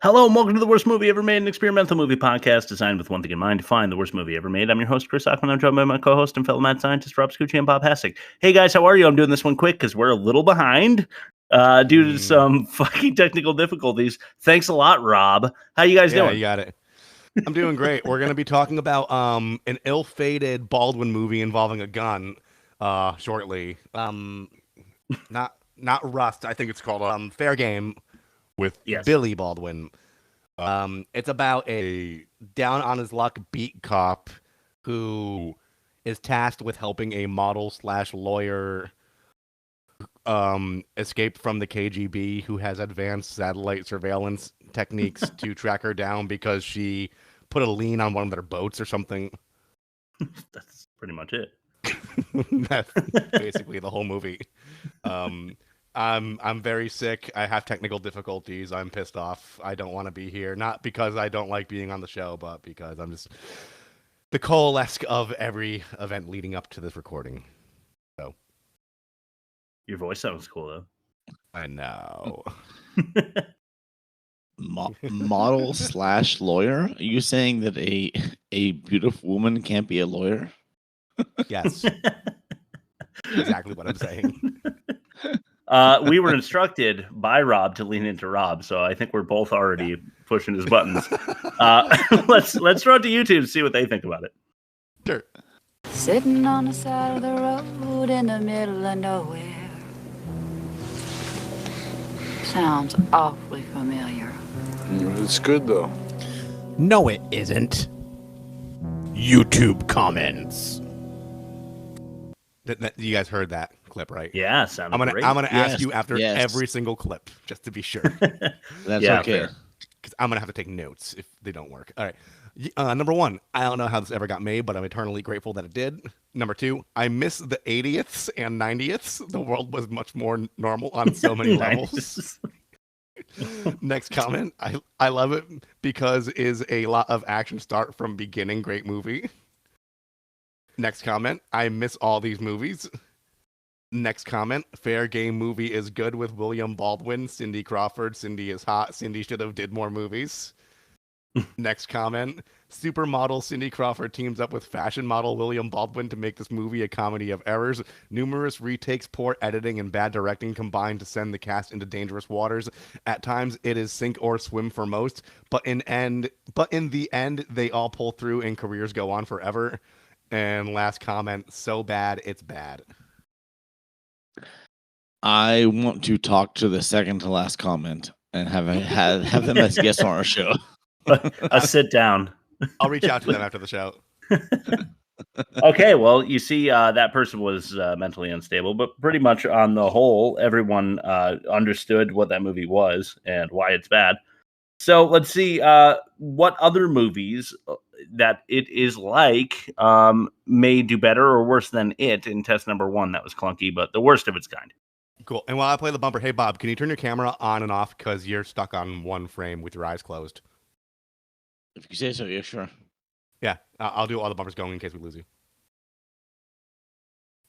Hello and welcome to the Worst Movie Ever Made, an experimental movie podcast designed with one thing in mind, to find the worst movie ever made. I'm your host, Chris Hockman. I'm joined by my co-host and fellow mad scientist, Rob Scucci and Bob Hassick. Hey guys, how are you? I'm doing this one quick because we're a little behind due to some fucking technical difficulties. Thanks a lot, Rob. How you guys doing? You got it. I'm doing great. We're going to be talking about an ill-fated Baldwin movie involving a gun shortly. Not Rust. I think it's called Fair Game with Billy Baldwin. It's about a down-on-his-luck beat cop who is tasked with helping a model/lawyer escape from the KGB, who has advanced satellite surveillance techniques to track her down because she put a lien on one of their boats or something. That's pretty much it. That's basically the whole movie. I'm very sick. I have technical difficulties. I'm pissed off. I don't want to be here. Not because I don't like being on the show, but because I'm just the coalesce of every event leading up to this recording. So your voice sounds cool though. I know. Model/lawyer? Are you saying that a beautiful woman can't be a lawyer? Yes. Exactly what I'm saying. We were instructed by Rob to lean into Rob, so I think we're both already pushing his buttons. Let's throw it to YouTube and see what they think about it. Sure. Sitting on the side of the road in the middle of nowhere. Sounds awfully familiar. It's good, though. No, it isn't. YouTube comments. You guys heard that clip, right? Yeah, I'm gonna ask you after every single clip, just to be sure. That's okay. Because I'm gonna have to take notes if they don't work. All right. Number one, I don't know how this ever got made, but I'm eternally grateful that it did. Number two, I miss the 80ths and 90ths. The world was much more normal on so many levels. Next comment, I love it because is a lot of action start from beginning. Great movie. Next comment, I miss all these movies. Next comment, Fair Game movie is good with William Baldwin, Cindy Crawford. Cindy is hot. Cindy should have did more movies. Next comment, supermodel Cindy Crawford teams up with fashion model William Baldwin to make this movie a comedy of errors. Numerous retakes, poor editing, and bad directing combined to send the cast into dangerous waters. At times, it is sink or swim for most, but in the end, they all pull through and careers go on forever. And last comment, so bad, it's bad. I want to talk to the second to last comment and have them as guests on our show. A sit down. I'll reach out to them after the show. Okay, well, you see, that person was mentally unstable, but pretty much on the whole, everyone understood what that movie was and why it's bad. So let's see what other movies that it is like may do better or worse than it in test number one. That was clunky, but the worst of its kind. Cool. And while I play the bumper, hey, Bob, can you turn your camera on and off because you're stuck on one frame with your eyes closed? If you say so, yeah, sure. Yeah, I'll do all the bumpers going in case we lose you.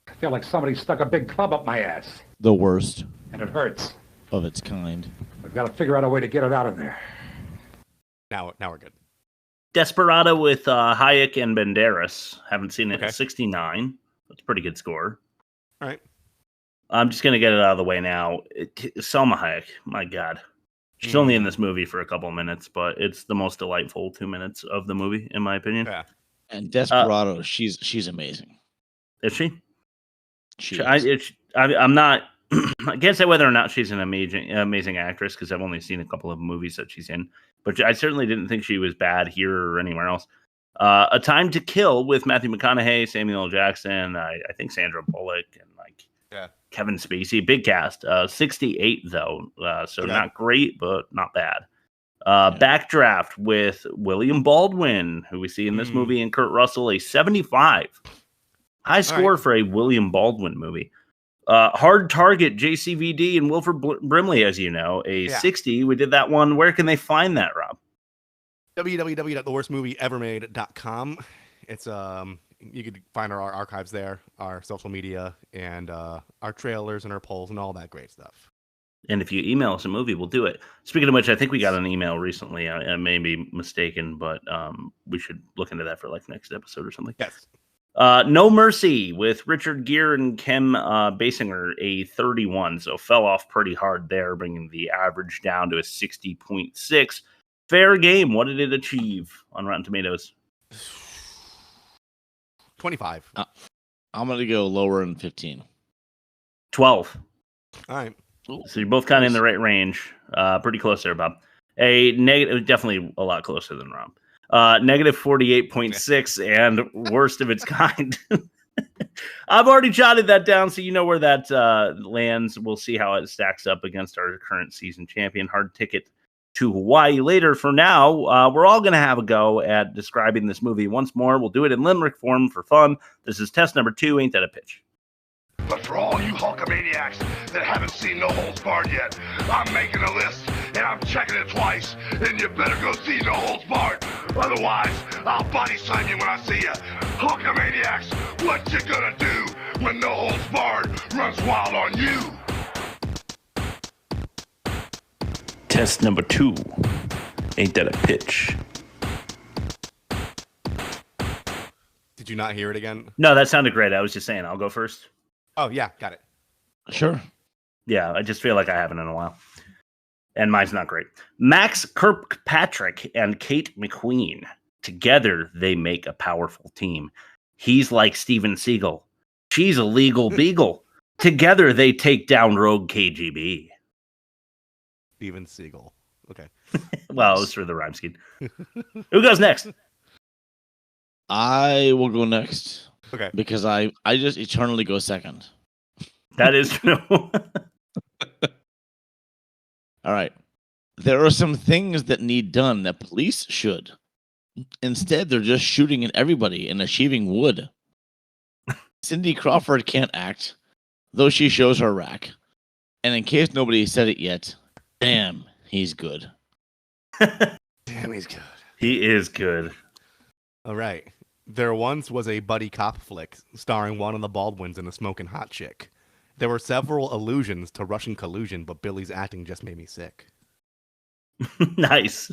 I feel like somebody stuck a big club up my ass. The worst And it hurts. of its kind. We've got to figure out a way to get it out of there. Now we're good. Desperado with Hayek and Banderas. Haven't seen it. 69. That's a pretty good score. All right. I'm just going to get it out of the way now. Selma Hayek, my God. She's only in this movie for a couple of minutes, but it's the most delightful 2 minutes of the movie, in my opinion. Yeah. And Desperado, she's amazing. Is she? I'm I'm not... I can't say whether or not she's an amazing actress, because I've only seen a couple of movies that she's in. But I certainly didn't think she was bad here or anywhere else. A Time to Kill with Matthew McConaughey, Samuel L. Jackson, I think Sandra Bullock, and Kevin Spacey. Big cast. 68, though. So not great, but not bad. Backdraft with William Baldwin, who we see in this movie, and Kurt Russell, a 75. High score for a William Baldwin movie. Hard Target, JCVD, and Wilford Brimley, as you know, a 60. We did that one. Where can they find that, Rob? www.theworstmovieevermade.com. It's you could find our archives there, our social media, and our trailers and our polls and all that great stuff. And if you email us a movie, we'll do it. Speaking of which, I think we got an email recently. I may be mistaken, but we should look into that for like next episode or something. Yes. No Mercy with Richard Gere and Kim Basinger, a 31. So fell off pretty hard there, bringing the average down to a 60.6. Fair game. What did it achieve on Rotten Tomatoes? 25. I'm going to go lower than 15. 12. All right. So you're both kind of in the right range. Pretty close there, Bob. A negative, definitely a lot closer than Rob. Negative 48.6 and worst of its kind. I've already jotted that down, so you know where that lands. We'll see how it stacks up against our current season champion. Hard ticket to Hawaii later. For now, we're all going to have a go at describing this movie once more. We'll do it in limerick form for fun. This is test number 2. Ain't that a pitch? But for all you Hulkamaniacs that haven't seen No Holds Barred yet, I'm making a list, and I'm checking it twice, and you better go see No Holds Barred. Otherwise, I'll body slam you when I see you. Hulkamaniacs, what you gonna do when No Holds Barred runs wild on you? Test number 2. Ain't that a pitch? Did you not hear it again? No, that sounded great. I was just saying, I'll go first. Oh, yeah. Got it. Sure. Yeah, I just feel like I haven't in a while. And mine's not great. Max Kirkpatrick and Kate McQueen. Together, they make a powerful team. He's like Steven Seagal. She's a legal beagle. Together, they take down rogue KGB. Steven Seagal. Okay. Well, it was for the rhyme scheme. Who goes next? I will go next. Okay. Because I just eternally go second. That is true. All right. There are some things that need done that police should. Instead, they're just shooting at everybody and achieving wood. Cindy Crawford can't act, though she shows her rack. And in case nobody said it yet, damn, he's good. Damn, he's good. He is good. All right. There once was a buddy cop flick starring one of the Baldwins and a smoking hot chick. There were several allusions to Russian collusion, but Billy's acting just made me sick. Nice.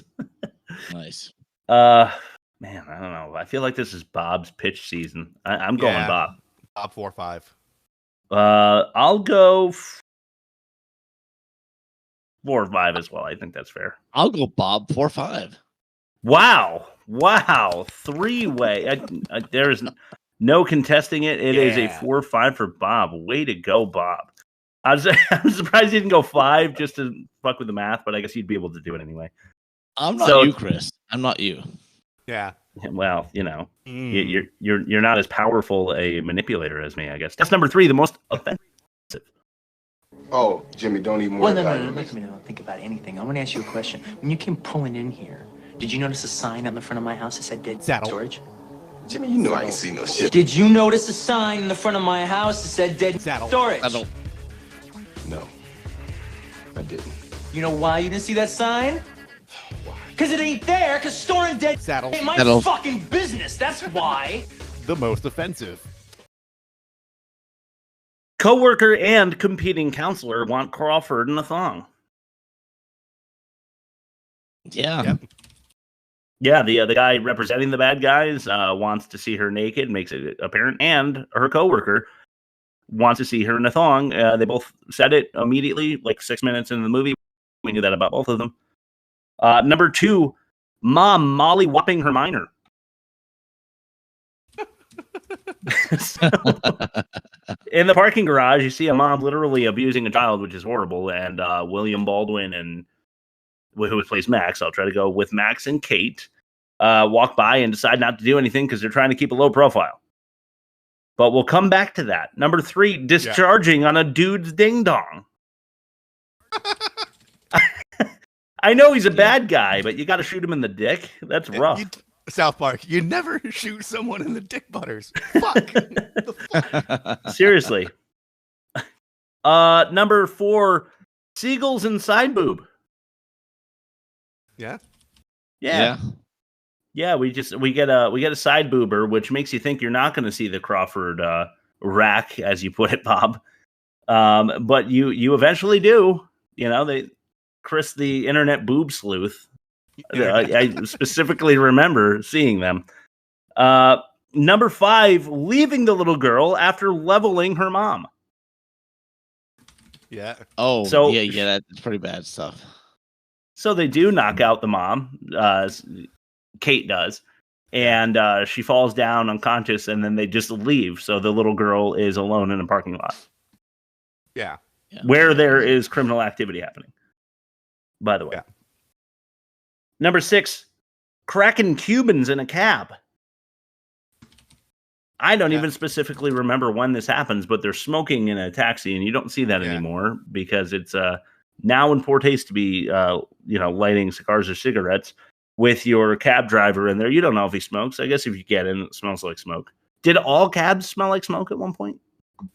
Nice. Man, I don't know. I feel like this is Bob's pitch season. I'm going Bob. Bob 4-5. I'll go 4 or 5 as well. I think that's fair. I'll go Bob 4-5. Wow. 3-way. There's no contesting it. It is a 4-5 for Bob. Way to go, Bob. I'm surprised you didn't go 5 just to fuck with the math, but I guess you'd be able to do it anyway. I'm not you, Chris. I'm not you. Yeah. Well, you know, you're not as powerful a manipulator as me, I guess. That's number 3, the most offensive. Oh, Jimmy, don't even Well, worry no, about it. don't think about anything. I want to ask you a question. When you came pulling in here, did you notice a sign on the front of my house that said dead Saddle. storage? Jimmy, you know I ain't seen no shit. Did you notice a sign in the front of my house that said dead Saddle. storage? Saddle. No, I didn't. You know why you didn't see that sign? Because it ain't there, because storing dead Saddle. ain't my Saddle. fucking business. That's why. The most offensive. Coworker and competing counselor want Crawford in a thong. Yeah. Yep. Yeah, the guy representing the bad guys wants to see her naked, makes it apparent, and her coworker wants to see her in a thong. They both said it immediately, like 6 minutes into the movie. We knew that about both of them. Number 2, mom molly whopping her minor. So, in the parking garage, you see a mom literally abusing a child, which is horrible. And William Baldwin and who plays Max, I'll try to go with Max and Kate, walk by and decide not to do anything because they're trying to keep a low profile. But we'll come back to that. Number 3, discharging on a dude's ding dong. I know he's a bad guy, but you got to shoot him in the dick. That's rough. South Park, you never shoot someone in the dick butters. Fuck. The fuck? Seriously. Number 4, seagulls and side boob. Yeah. Yeah, we get a side boober, which makes you think you're not going to see the Crawford rack, as you put it, Bob. But you eventually do. Chris, the internet boob sleuth. I specifically remember seeing them. Number 5, leaving the little girl after leveling her mom. Yeah. Oh, So- yeah, that's pretty bad stuff. So they do knock out the mom. Kate does. And she falls down unconscious, and then they just leave. So the little girl is alone in a parking lot. Yeah. Where there is criminal activity happening, by the way. Yeah. Number 6, cracking Cubans in a cab. I don't even specifically remember when this happens, but they're smoking in a taxi, and you don't see that anymore because it's now in poor taste to be, lighting cigars or cigarettes with your cab driver in there. You don't know if he smokes. I guess if you get in, it smells like smoke. Did all cabs smell like smoke at one point?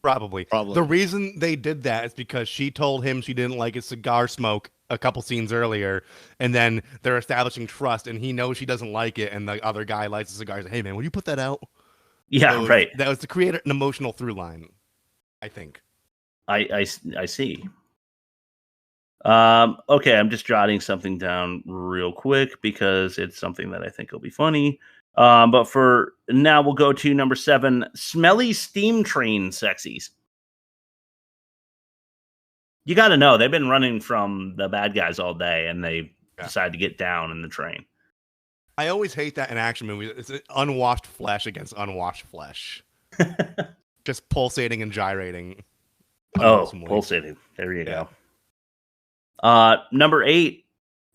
Probably. The reason they did that is because she told him she didn't like his cigar smoke a couple scenes earlier, and then they're establishing trust, and he knows she doesn't like it, and the other guy lights the cigar. He's like, hey, man, will you put that out? Yeah, right. That was to create an emotional through line, I think. I see. Okay, I'm just jotting something down real quick because it's something that I think will be funny. But for now, we'll go to number 7, smelly steam train sexies. You got to know, they've been running from the bad guys all day, and they decide to get down in the train. I always hate that in action movies. It's unwashed flesh against unwashed flesh. Just pulsating and gyrating. Pulsating. There you go. Number 8,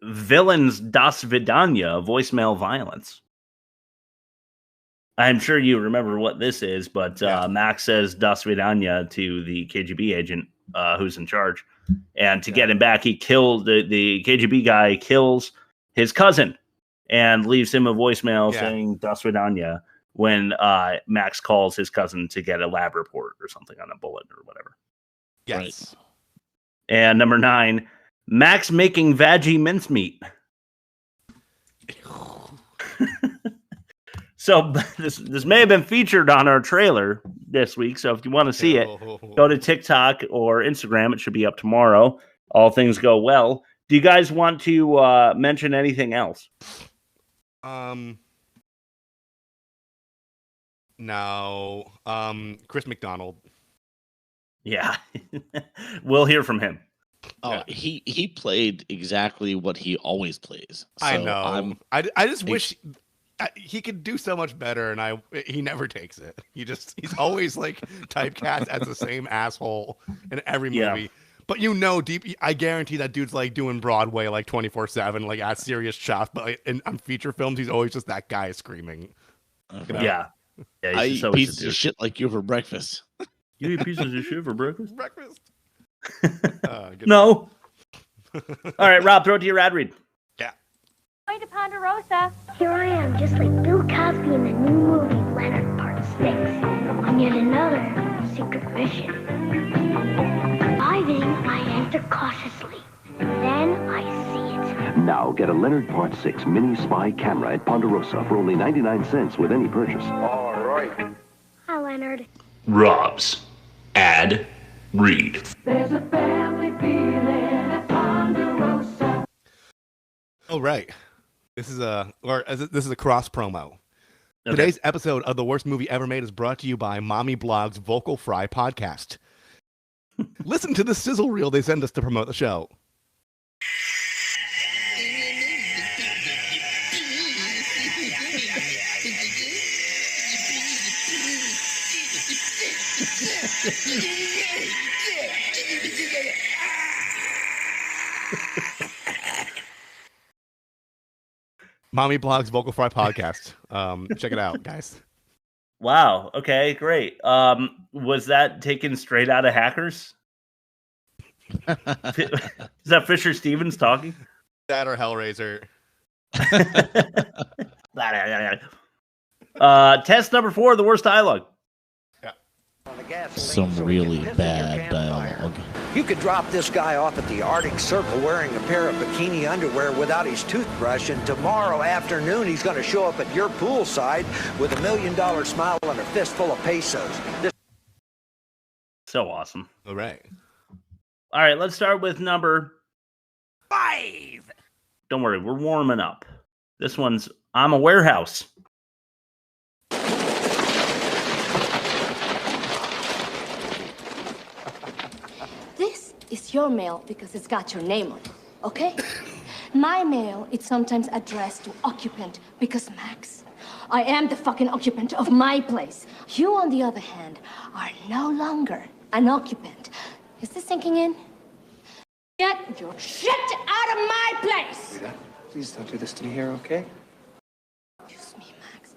villains Das Vidanya, voicemail violence. I'm sure you remember what this is, but Max says Das Vidanya to the KGB agent who's in charge. And to get him back, he killed the KGB guy, kills his cousin and leaves him a voicemail saying Das Vidanya when Max calls his cousin to get a lab report or something on a bullet or whatever. Yes. Right. And number 9, Max making veggie mincemeat. So this may have been featured on our trailer this week. So if you want to see it, go to TikTok or Instagram. It should be up tomorrow. All things go well. Do you guys want to mention anything else? No. Chris McDonald. Yeah. We'll hear from him. Oh, he played exactly what he always plays. So I know. I just wish he could do so much better, and he never takes it. He's always like typecast as the same asshole in every movie. Yeah. But deep, I guarantee that dude's like doing Broadway like 24/7, like as serious shots. But like, on feature films, he's always just that guy screaming. Yeah. I eat pieces of shit like you for breakfast. You eat pieces of shit for breakfast? Breakfast. No. All right, Rob, throw it to your ad read. Yeah. Going to Ponderosa. Here I am, just like Bill Cosby in the new movie Leonard Part 6, on yet another secret mission. Arriving, I enter cautiously. Then I see it. Now get a Leonard Part 6 mini spy camera at Ponderosa for only 99 cents with any purchase. All right. Hi, Leonard. Rob's ad read. There's a family feeling at Ponderosa. Oh, right. This is a cross promo. Okay. Today's episode of The Worst Movie Ever Made is brought to you by Mommy Blog's Vocal Fry podcast. Listen to the sizzle reel they send us to promote the show. Mommy Blog's Vocal Fry podcast. Check it out, guys. Wow. Okay, great. Was that taken straight out of Hackers? Is that Fisher Stevens talking? That or Hellraiser. Test number 4, the worst dialogue. Some really bad dialogue. You could drop this guy off at the Arctic Circle wearing a pair of bikini underwear without his toothbrush, and tomorrow afternoon he's going to show up at your poolside with $1 million smile and a fistful of pesos. So awesome. All right. All right, let's start with number 5. Don't worry, we're warming up. This one's I'm a warehouse. This is your mail because it's got your name on it, okay? My mail is sometimes addressed to occupant because, Max, I am the fucking occupant of my place. You, on the other hand, are no longer an occupant. Is this sinking in? Get your shit out of my place! Rita, please don't do this to me here, okay? Excuse me, Max.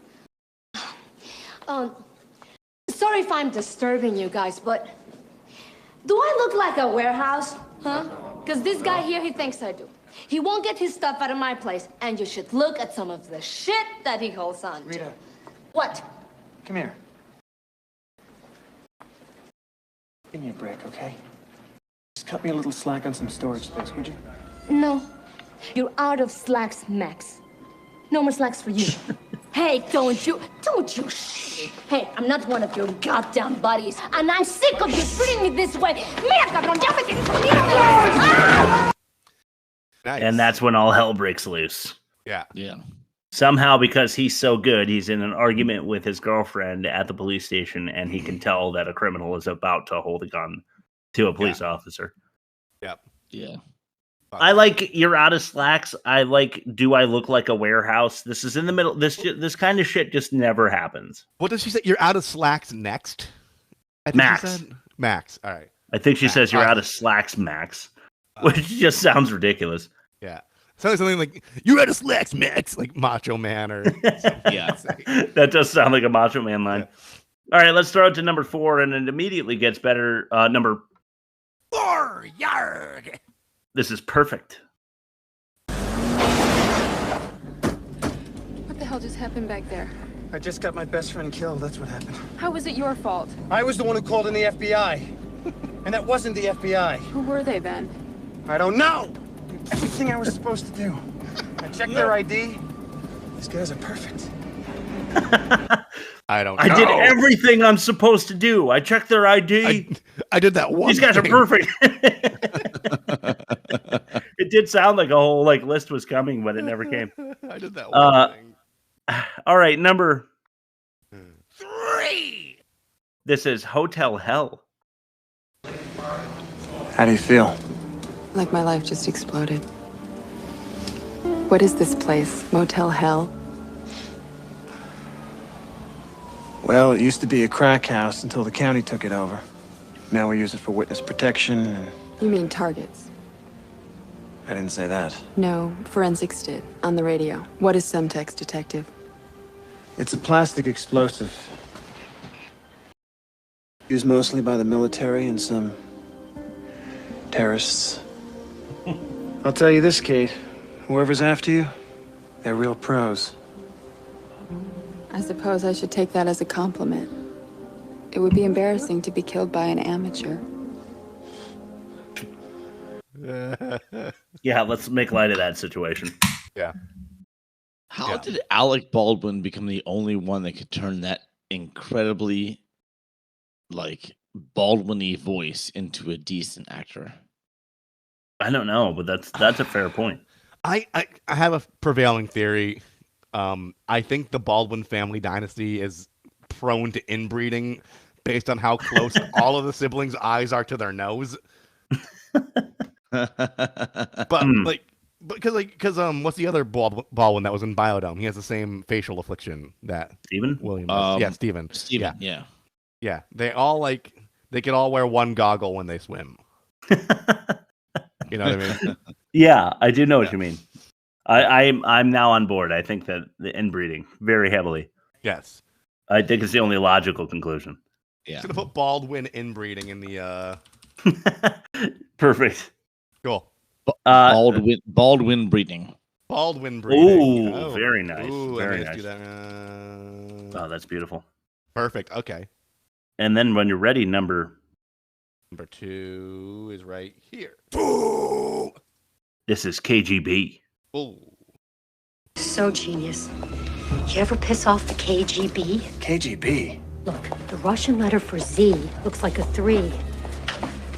Sorry if I'm disturbing you guys, but do I look like a warehouse, huh? Because this guy here, he thinks I do. He won't get his stuff out of my place, and you should look at some of the shit that he holds on to. Rita. What? Come here. Give me a break, okay? Just cut me a little slack on some storage space, would you? No. You're out of slacks, Max. No more slacks for you. Hey, don't you shit. Hey, I'm not one of your goddamn buddies, and I'm sick of you treating me this way. Mira, cabrón, ya me tienes jodido. Nice. And that's when all hell breaks loose. Yeah. Yeah. Somehow, because he's so good, he's in an argument with his girlfriend at the police station, and he can tell that a criminal is about to hold a gun to a police officer. Yep. Yeah. I like you're out of slacks. I like do I look like a warehouse? This is in the middle. This kind of shit just never happens. What does she say? You're out of slacks next? I think Max. she said? Max. All right. I think she Max. says you're out of slacks, Max, which just sounds ridiculous. Yeah. Sounds something like you're out of slacks, Max, like Macho Man or Yeah. That does sound like a Macho Man line. Yeah. All right, let's throw it to number 4, and it immediately gets better. Number 4, yard. This is perfect. What the hell just happened back there? I just got my best friend killed, that's what happened. How was it your fault? I was the one who called in the FBI. And that wasn't the FBI. Who were they then? I don't know! Everything I was supposed to do. I checked their ID. These guys are perfect. I don't know. I did everything I'm supposed to do. I checked their ID. I did that one. These guys thing. are perfect. It did sound like a whole list was coming, but it never came. I did that one thing. All right, number 3. This is Hotel Hell. How do you feel? Like my life just exploded. What is this place? Motel Hell? Well, it used to be a crack house until the county took it over. Now we use it for witness protection and... You mean targets? I didn't say that. No, forensics did, on the radio. What is Semtex, detective? It's a plastic explosive. Used mostly by the military and some terrorists. I'll tell you this, Kate. Whoever's after you, they're real pros. I suppose I should take that as a compliment. It would be embarrassing to be killed by an amateur. Yeah, let's make light of that situation. Yeah. How did Alec Baldwin become the only one that could turn that incredibly, Baldwin-y voice into a decent actor? I don't know, but that's a fair point. I have a prevailing theory. I think the Baldwin family dynasty is prone to inbreeding based on how close all of the siblings' eyes are to their nose. Because what's the other Baldwin that was in Biodome? He has the same facial affliction that Stephen William does. Yeah, Stephen. Yeah. They all they can all wear one goggle when they swim. You know what I mean? Yeah, I do know what you mean. I'm now on board. I think that the inbreeding very heavily. Yes. I think it's the only logical conclusion. Yeah. Gonna put Baldwin inbreeding in the Perfect. Cool. Baldwin breeding. Baldwin breeding. Ooh, very nice. Ooh, very nice. Do that. Oh, that's beautiful. Perfect. Okay. And then when you're ready, number 2 is right here. This is KGB. Ooh. So genius. You ever piss off the KGB? KGB? Look, the Russian letter for Z looks like a 3.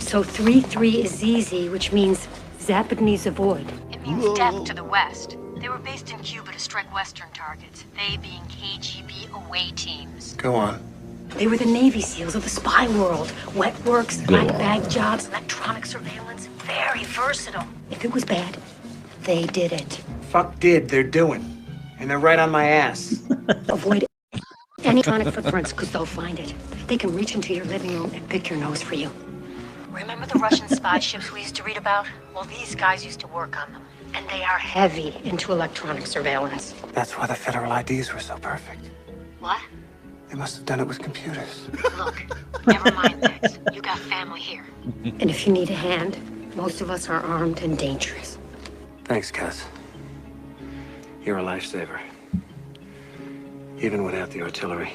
So 3-3 is ZZ, which means Zapadnese avoid. It means death to the West. They were based in Cuba to strike Western targets, they being KGB away teams. Go on. They were the Navy SEALs of the spy world. Wet works, black bag jobs, electronic surveillance. Very versatile. If it was bad, they did it. Fuck did, they're doing. And they're right on my ass. Avoid any electronic footprints, because they'll find it. They can reach into your living room and pick your nose for you. Remember the Russian spy ships we used to read about? Well, these guys used to work on them. And they are heavy into electronic surveillance. That's why the federal IDs were so perfect. What? They must have done it with computers. Look, never mind, Max. You got family here. And if you need a hand, most of us are armed and dangerous. Thanks, Cuz. You're a lifesaver. Even without the artillery.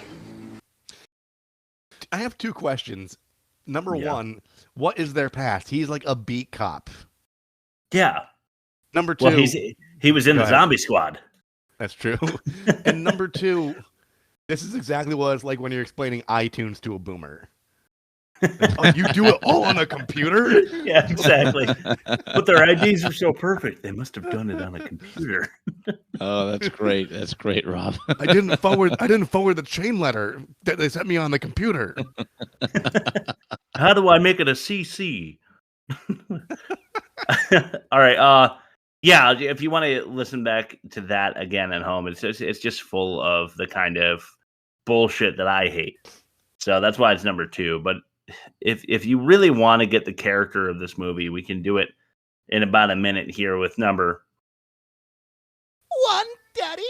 I have two questions. Number one, what is their past? He's like a beat cop. Yeah. Number two, well, he was in the zombie squad. That's true. And number two, this is exactly what it's like when you're explaining iTunes to a boomer. Oh, you do it all on a computer? Yeah, exactly. But their IDs are so perfect. They must have done it on a computer. Oh, that's great. That's great, Rob. I didn't forward the chain letter that they sent me on the computer. How do I make it a CC? All right. Yeah, if you want to listen back to that again at home, it's just full of the kind of bullshit that I hate. So that's why it's number 2. But if you really want to get the character of this movie, we can do it in about a minute here with number 1, Daddy.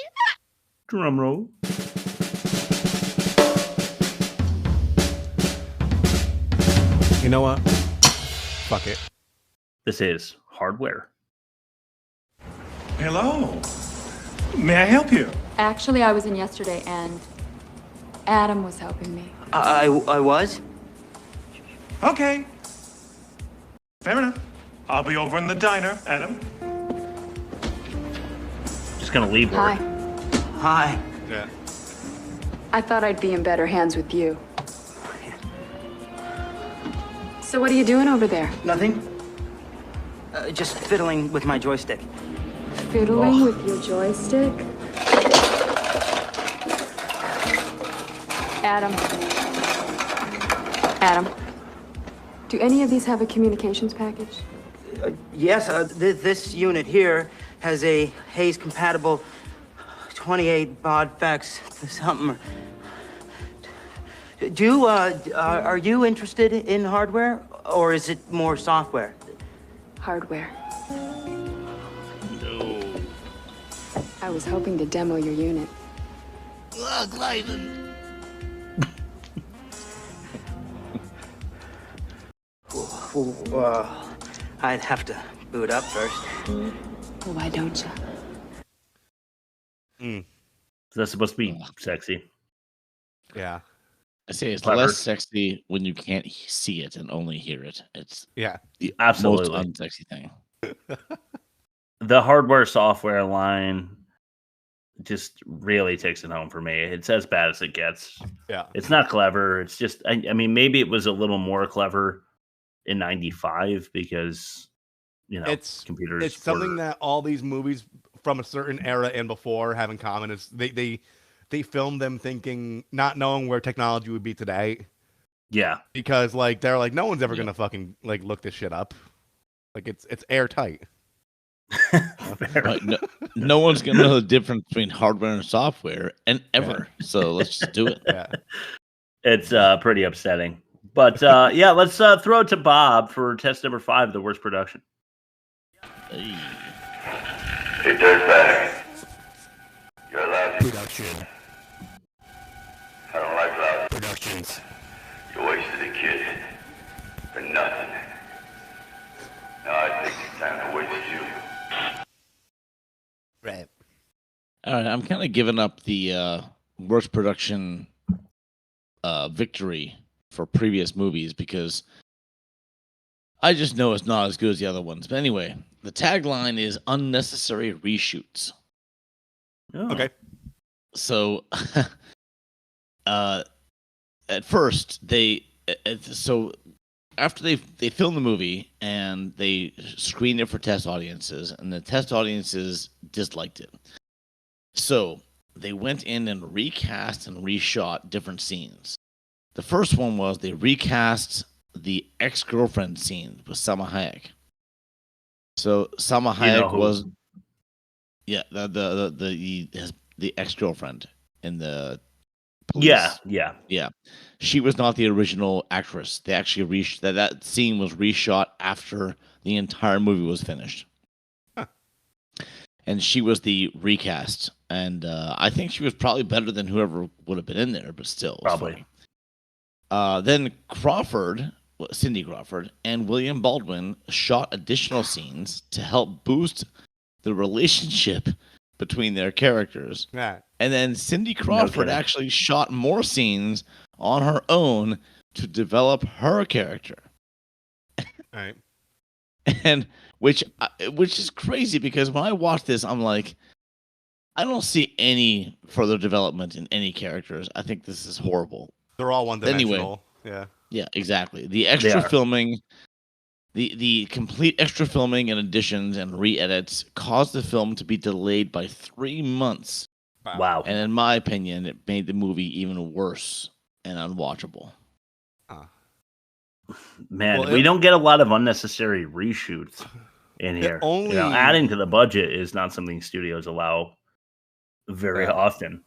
Drum roll. You know what? Fuck it. This is Hardware. Hello. May I help you? Actually, I was in yesterday, and Adam was helping me. I was? Okay. Fair enough. I'll be over in the diner, Adam. Just gonna leave her. Hi. Hi. Yeah. I thought I'd be in better hands with you. So what are you doing over there? Nothing. Just fiddling with my joystick. Fiddling with your joystick? Adam, do any of these have a communications package? Yes, this unit here has a Hayes-compatible 28 baud fax something. Are you interested in hardware, or is it more software? Hardware. No. I was hoping to demo your unit. I'd have to boot up first. Well, why don't you? So that's supposed to be sexy. Yeah. I say it's Clever. less sexy when you can't see it and only hear it. It's Yeah. the Absolutely. most unsexy thing. The hardware software line just really takes it home for me. It's as bad as it gets. Yeah. It's not clever. It's just, I mean, maybe it was a little more clever in 95 because, you know, computers. It's something that all these movies from a certain era and before have in common is they filmed them thinking, not knowing where technology would be today. Yeah. Because like they're like, no one's ever gonna fucking like look this shit up. Like it's airtight. Right, no one's gonna know the difference between hardware and software and ever. Yeah. So let's just do it. Yeah. It's pretty upsetting. But yeah, let's throw it to Bob for test number 5, the worst production. Hey. Hey, dirtbag. You're allowed to. Production. I don't like loud. Productions. You wasted a kid. For nothing. Now I think it's time to waste you. Right. All right, I'm kind of giving up the worst production victory for previous movies because I just know it's not as good as the other ones. But anyway, the tagline is unnecessary reshoots. Oh. Okay. So, at first, so after they filmed the movie and they screened it for test audiences, and the test audiences disliked it. So they went in and recast and reshot different scenes. The first one was they recast the ex-girlfriend scene with Salma Hayek. So Salma Hayek was, the ex-girlfriend in the police. Yeah. She was not the original actress. They actually that scene was reshot after the entire movie was finished. Huh. And she was the recast, and I think she was probably better than whoever would have been in there, but still, probably. Then Cindy Crawford, and William Baldwin shot additional scenes to help boost the relationship between their characters. Yeah. And then Cindy Crawford actually shot more scenes on her own to develop her character. Right. And which is crazy, because when I watch this, I'm like, I don't see any further development in any characters. I think this is horrible. They're all one-dimensional. Anyway, yeah. Yeah, exactly. The extra filming, the complete extra filming and additions and re-edits caused the film to be delayed by 3 months. Wow. And in my opinion, it made the movie even worse and unwatchable. Man, we don't get a lot of unnecessary reshoots in here. Adding to the budget is not something studios allow very often.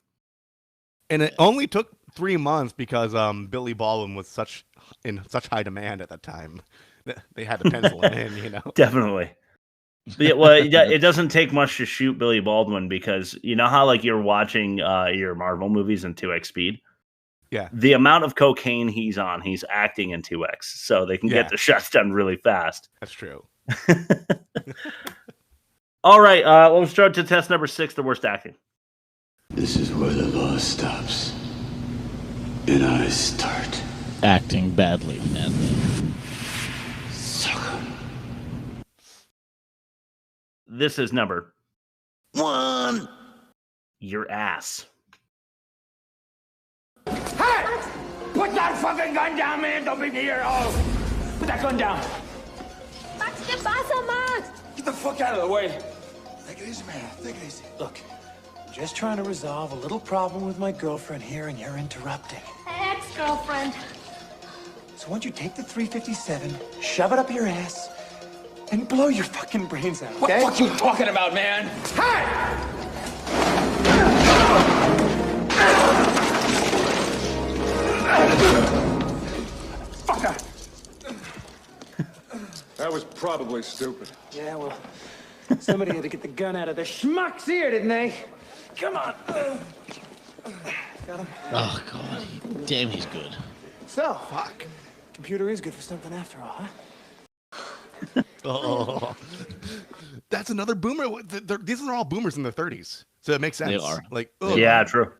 And it only took 3 months because Billy Baldwin was in such high demand at that time. They had to pencil him in, you know. Definitely. Well, it doesn't take much to shoot Billy Baldwin, because you know how like you're watching your Marvel movies in 2x speed? Yeah. The amount of cocaine he's on, he's acting in 2x, so they can get the shots done really fast. That's true. All right, let's start to test number 6, the worst acting. This is where the law stops, and I start. Acting badly, man. Sucker. This is number 1. Your ass. Hey! Put that fucking gun down, man! Don't be near! Oh! Put that gun down! Max, ¿qué pasa, Max? Get the fuck out of the way! Take it easy, man. Take it easy. Look, I'm just trying to resolve a little problem with my girlfriend here, and you're interrupting. Ex-girlfriend. So why don't you take the 357, shove it up your ass, and blow your fucking brains out, okay? What the fuck you talking about, man? Hey! Fucker! That was probably stupid. Yeah, well, somebody had to get the gun out of the schmuck's ear, didn't they? Come on. Got him? Oh, God. Damn, he's good. So, computer is good for something after all, huh? Oh, that's another boomer. These are all boomers in their 30s, so it makes sense. They are. Like, yeah, true.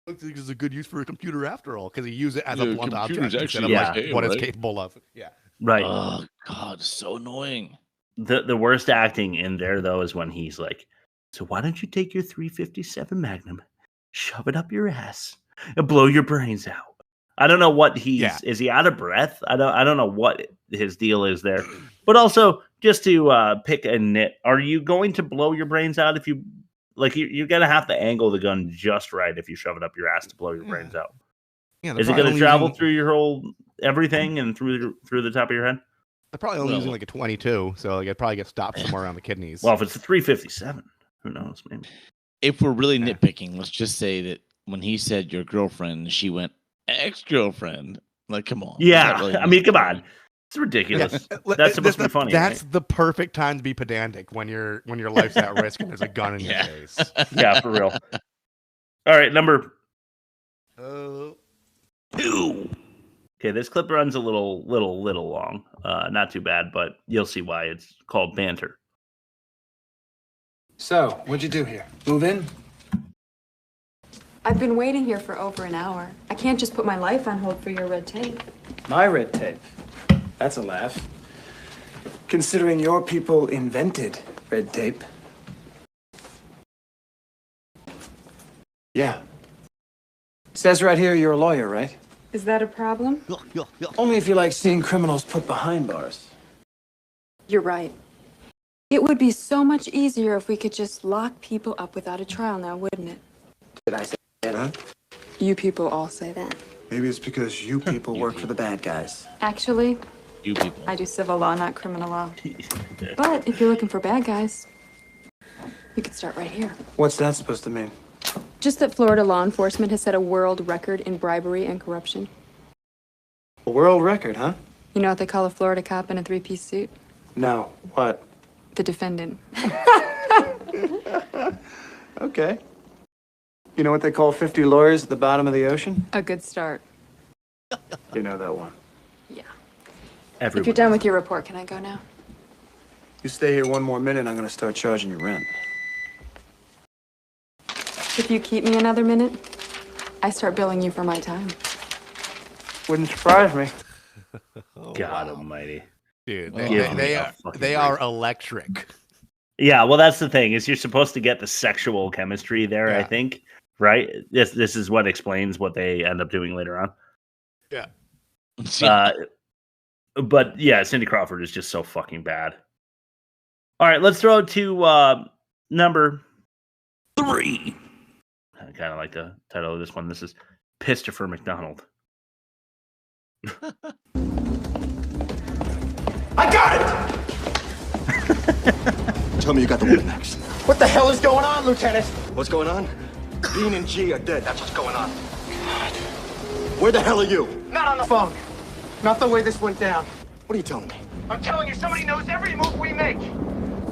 I think this is a good use for a computer after all, because you use it as a blunt object instead of what it's capable of. Yeah. Right. Oh, God, so annoying. The worst acting in there, though, is when he's like, so why don't you take your 357 Magnum, shove it up your ass, and blow your brains out? I don't know what is he out of breath? I don't know what his deal is there. But also, just to pick a nit, are you going to blow your brains out if you like? You're gonna have to angle the gun just right if you shove it up your ass to blow your brains out. Yeah, is it going to travel through your whole everything and through the top of your head? They're probably only using like a 22, so like, it'd probably get stopped somewhere around the kidneys. Well, if it's a 357, who knows? Maybe. If we're really nitpicking, let's just say that when he said your girlfriend, she went ex-girlfriend. Like, come on. Yeah, really I mean, come on. It's ridiculous. That's supposed to be funny. That's right? the perfect time to be pedantic when your life's at risk and there's a gun in your face. Yeah, for real. All right, number 2. Okay, this clip runs a little long. Not too bad, but you'll see why. It's called banter. So, what'd you do here? Move in? I've been waiting here for over an hour. I can't just put my life on hold for your red tape. My red tape? That's a laugh. Considering your people invented red tape. Yeah. It says right here you're a lawyer, right? Is that a problem? Only if you like seeing criminals put behind bars. You're right. It would be so much easier if we could just lock people up without a trial now, wouldn't it? Did I say that, huh? You people all say that. Maybe it's because you people work for the bad guys. Actually, You people. I do civil law, not criminal law. But if you're looking for bad guys, you could start right here. What's that supposed to mean? Just that Florida law enforcement has set a world record in bribery and corruption. A world record, huh? You know what they call a Florida cop in a three-piece suit? No. What? The defendant. Okay. You know what they call 50 lawyers at the bottom of the ocean? A good start. You know that one. Yeah. Everyone. If you're done with your report, can I go now? You stay here one more minute, I'm gonna start charging you rent. If you keep me another minute, I start billing you for my time. Wouldn't surprise me. God almighty. Dude, Give me they a fucking are break. electric. Yeah, well, that's the thing is you're supposed to get the sexual chemistry there. I think, right? This is what explains what they end up doing later on. Yeah. But yeah, Cindy Crawford is just so fucking bad. All right, let's throw it to number 3. I kind of like the title of this one. This is Christopher McDonald. I got it! Tell me you got the woman next. What the hell is going on, Lieutenant? What's going on? Dean and G are dead. That's what's going on. God. Where the hell are you? Not on the phone. Not the way this went down. What are you telling me? I'm telling you, somebody knows every move we make.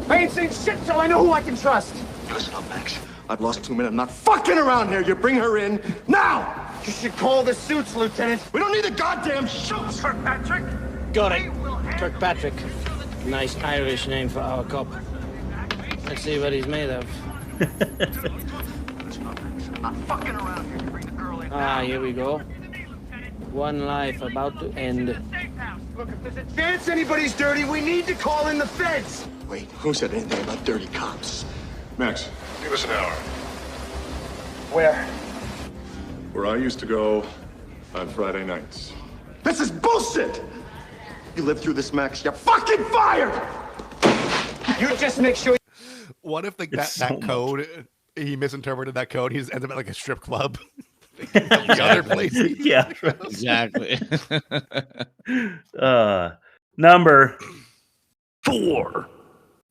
I ain't saying shit till I know who I can trust. Listen up, Max. I've lost 2 minutes. I'm not fucking around here. You bring her in now! You should call the suits, Lieutenant. We don't need the goddamn suits! Kirkpatrick! Got it. Kirkpatrick. Nice Irish name for our cop. Let's see what he's made of. I'm not fucking around here. You bring the girl in Ah, here we go. One life about to end. Look, if there's a chance anybody's dirty, we need to call in the feds. Wait, who said anything about dirty cops? Max, give us an hour. Where? Where I used to go on Friday nights. This is bullshit! You live through this, Max, you're fucking fired! You just make sure. What if that code, he misinterpreted that code, he just ends up at like a strip club? The other places. Yeah, exactly. Number 4.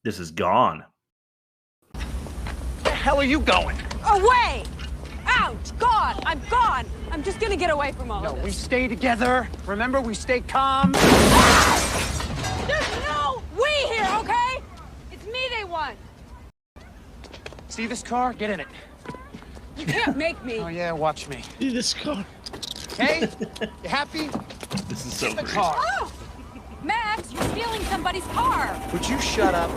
This is Gone. Where the hell are you going? Away! Out! Gone! I'm gone! I'm just gonna get away from all of We this. stay together. Remember, we stay calm. There's no we here, okay? It's me they want. See this car? Get in it. You can't make me. Oh, yeah, watch me. See this car. Hey, you happy? This is so Get the great. car. Oh! Max, you're stealing somebody's car. Would you shut up?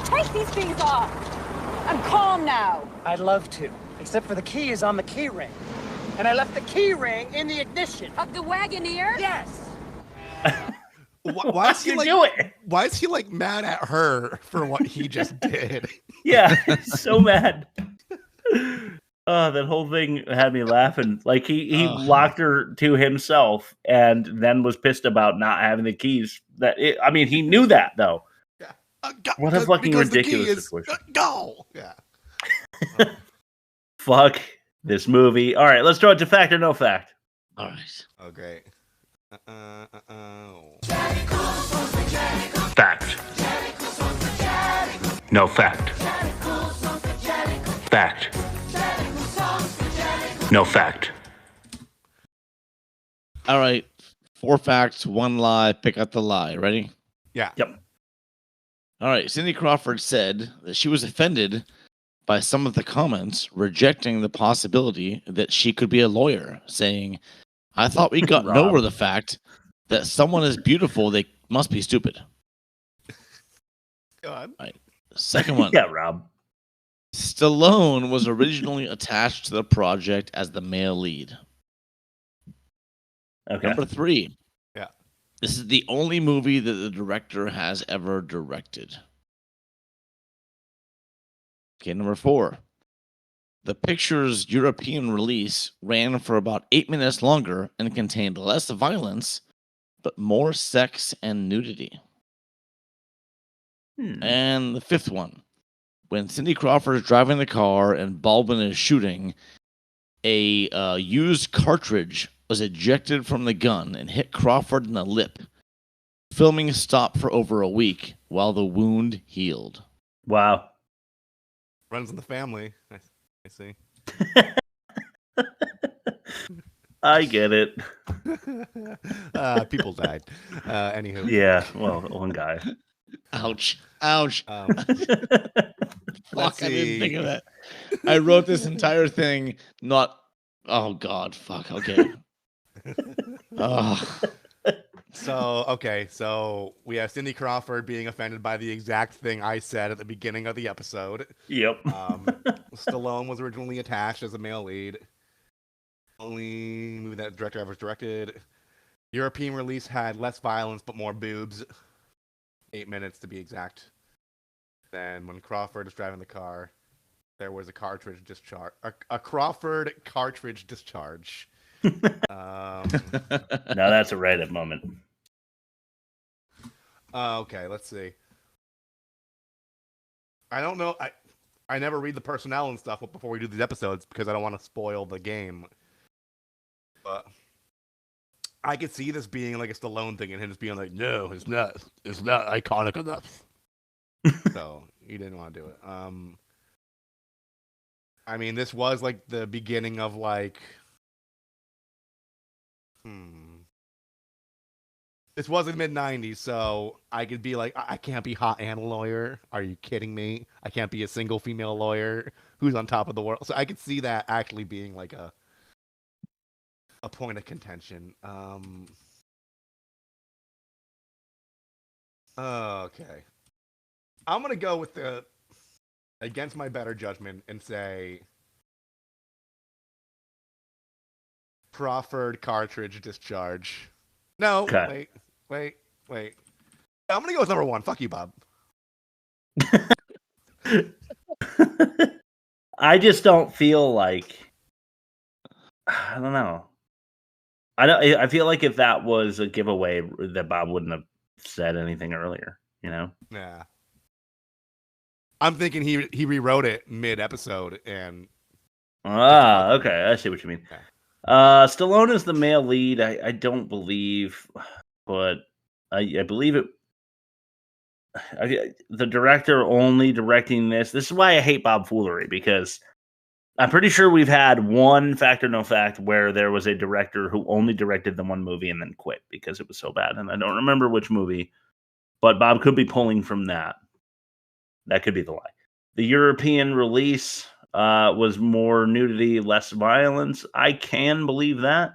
Take these things off. I'm calm now. I'd love to, except for the key is on the key ring. And I left the key ring in the ignition. Of the Wagoneer? Yes. Why is he like? Why is he like mad at her for what he just did? Yeah, he's so mad. Oh, that whole thing had me laughing. Like he locked her to himself, and then was pissed about not having the keys. I mean, he knew that though. Yeah. What a fucking ridiculous situation. Go. Yeah. Fuck this movie. All right, let's throw it to fact or no fact. All right. Oh, great. Fact. No fact. Fact. No fact. All right. 4 facts, 1 lie. Pick out the lie. Ready? Yeah. Yep. All right. Cindy Crawford said that she was offended by some of the comments, rejecting the possibility that she could be a lawyer, saying, I thought we got over the fact that someone is beautiful, they must be stupid. Go on. Right. Second one. Yeah, Rob. Stallone was originally attached to the project as the male lead. Okay. Number 3. Yeah. This is the only movie that the director has ever directed. Okay, number 4. The picture's European release ran for about 8 minutes longer and contained less violence, but more sex and nudity. And the fifth one. When Cindy Crawford is driving the car and Baldwin is shooting, a used cartridge was ejected from the gun and hit Crawford in the lip. Filming stopped for over a week while the wound healed. Wow. Runs in the family. I see. I get it. People died. Anywho. Yeah, well, one guy. Ouch. Ouch. Fuck, I didn't think of that. I wrote this entire thing not... Oh, God. Fuck. Okay. So we have Cindy Crawford being offended by the exact thing I said at the beginning of the episode. Yep. Stallone was originally attached as a male lead. Only movie that director ever directed. European release had less violence but more boobs. 8 minutes to be exact. Then when Crawford is driving the car, there was a cartridge discharge. A Crawford cartridge discharge. Now that's a Reddit moment. Okay, let's see. I don't know. I never read the personnel and stuff before we do these episodes because I don't want to spoil the game. But I could see this being like a Stallone thing and him just being like, no, it's not iconic enough. So he didn't want to do it. I mean, this was like the beginning of like, this was in the mid-90s, so I could be like, I can't be hot and a lawyer. Are you kidding me? I can't be a single female lawyer who's on top of the world. So I could see that actually being like a point of contention. Okay. I'm going to go with the against my better judgment and say Crawford cartridge discharge. No, okay. Wait. I'm going to go with number one. Fuck you, Bob. I just don't feel like, I don't know. I feel like if that was a giveaway, that Bob wouldn't have said anything earlier, you know? Yeah. I'm thinking he rewrote it mid-episode and... okay. I see what you mean. Yeah. Stallone is the male lead. I don't believe, but I believe it. The director only directing this. This is why I hate Bob Foolery, because I'm pretty sure we've had one Fact or No Fact where there was a director who only directed the one movie and then quit because it was so bad. And I don't remember which movie, but Bob could be pulling from that. That could be the lie. The European release was more nudity, less violence. I can believe that.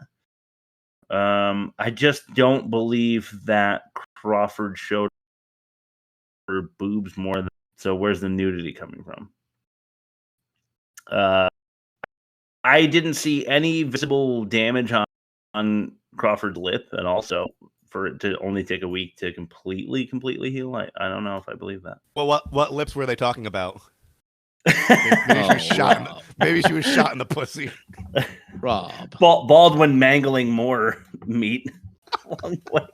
I just don't believe that Crawford showed her boobs more than. So where's the nudity coming from? I didn't see any visible damage on Crawford's lip, and also for it to only take a week to completely heal. I don't know if I believe that. Well, what lips were they talking about? Maybe she was shot in the pussy. Rob. Baldwin mangling more meat along the way.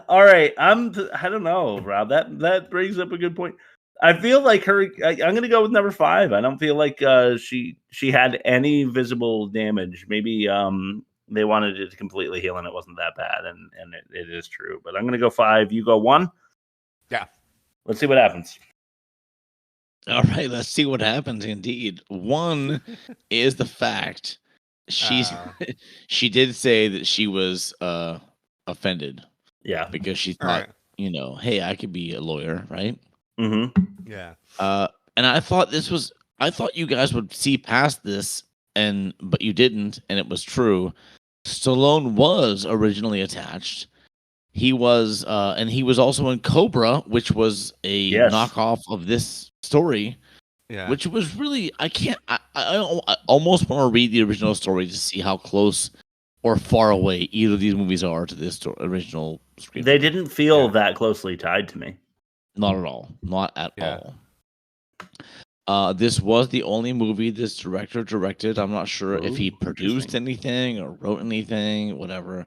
All right. I don't know, Rob. That brings up a good point. I feel like I'm going to go with number 5. I don't feel like she had any visible damage. Maybe they wanted it to completely heal and it wasn't that bad, and it is true. But I'm going to go 5. You go 1? Yeah. Let's see what happens. All right, let's see what happens indeed. 1 is the fact she did say that she was offended. Yeah. Because she thought, hey, I could be a lawyer, right? Mm-hmm. Yeah. And I thought you guys would see past this, but you didn't, and it was true. Stallone was originally attached. He was, and he was also in Cobra, which was a knockoff of this story. Yeah. Which was really, I almost want to read the original story to see how close or far away either of these movies are to this original screenplay. They didn't feel that closely tied to me. Not at all. Not at all. This was the only movie this director directed. I'm not sure if he produced anything or wrote anything, whatever.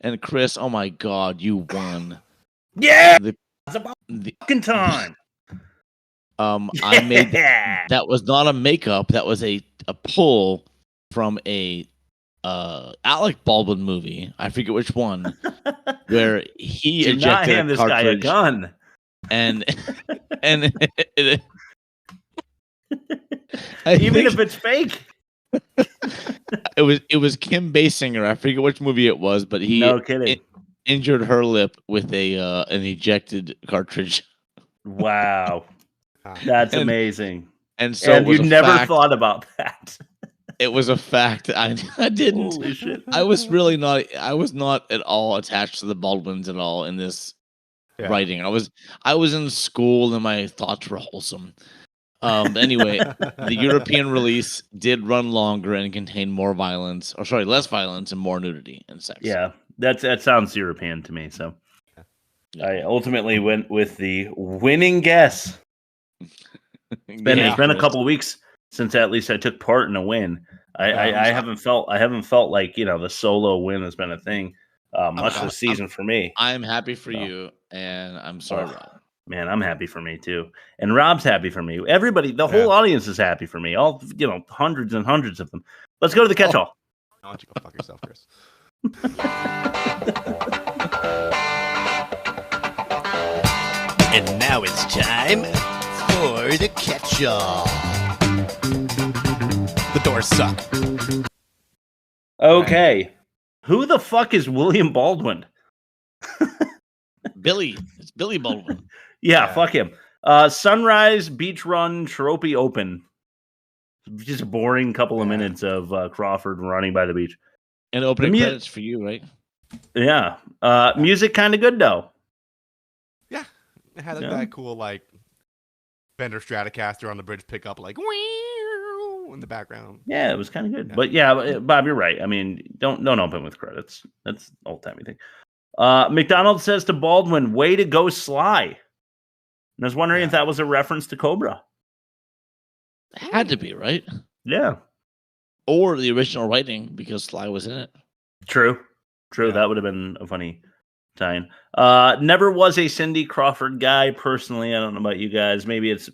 And Chris, oh my God, you won. Yeah, it's about fucking time. I made that was not a makeup. That was a pull from a Alec Baldwin movie. I forget which one, where he Do not ejected hand a this guy a cartridge gun. and Even if it's fake. It was Kim Basinger. I forget which movie it was, but he No kidding. Injured her lip with an ejected cartridge. Wow. That's amazing. And so you never thought about that. It was a fact. I didn't. Holy shit. I was not at all attached to the Baldwins at all in this writing. I was in school and my thoughts were wholesome. Anyway, the European release did run longer and contain less violence and more nudity and sex. Yeah, that sounds European to me. So I ultimately went with the winning guess. It's been a couple of weeks since at least I took part in a win. I haven't felt like the solo win has been a thing much this season for me. I'm happy for you, and I'm sorry, Rob. Man, I'm happy for me too, and Rob's happy for me. Everybody, the whole audience is happy for me. All hundreds and hundreds of them. Let's go to the catch-all. Why don't you go fuck yourself, Chris? And now it's time for the catch-all. The doors suck. Okay, who the fuck is William Baldwin? It's Billy Baldwin. Yeah, fuck him. Sunrise, Beach Run, Trophy Open. Just a boring couple of minutes of Crawford running by the beach. And opening credits for you, right? Yeah. Music kind of good, though. Yeah. It had that cool, Fender Stratocaster on the bridge pickup, in the background. Yeah, it was kind of good. Yeah. But Bob, you're right. I mean, don't open with credits. That's old-timey thing. McDonald says to Baldwin, "Way to go, Sly." And I was wondering if that was a reference to Cobra. Had to be, right? Yeah. Or the original writing, because Sly was in it. True. Yeah. That would have been a funny tie-in. Never was a Cindy Crawford guy personally. I don't know about you guys. Maybe it's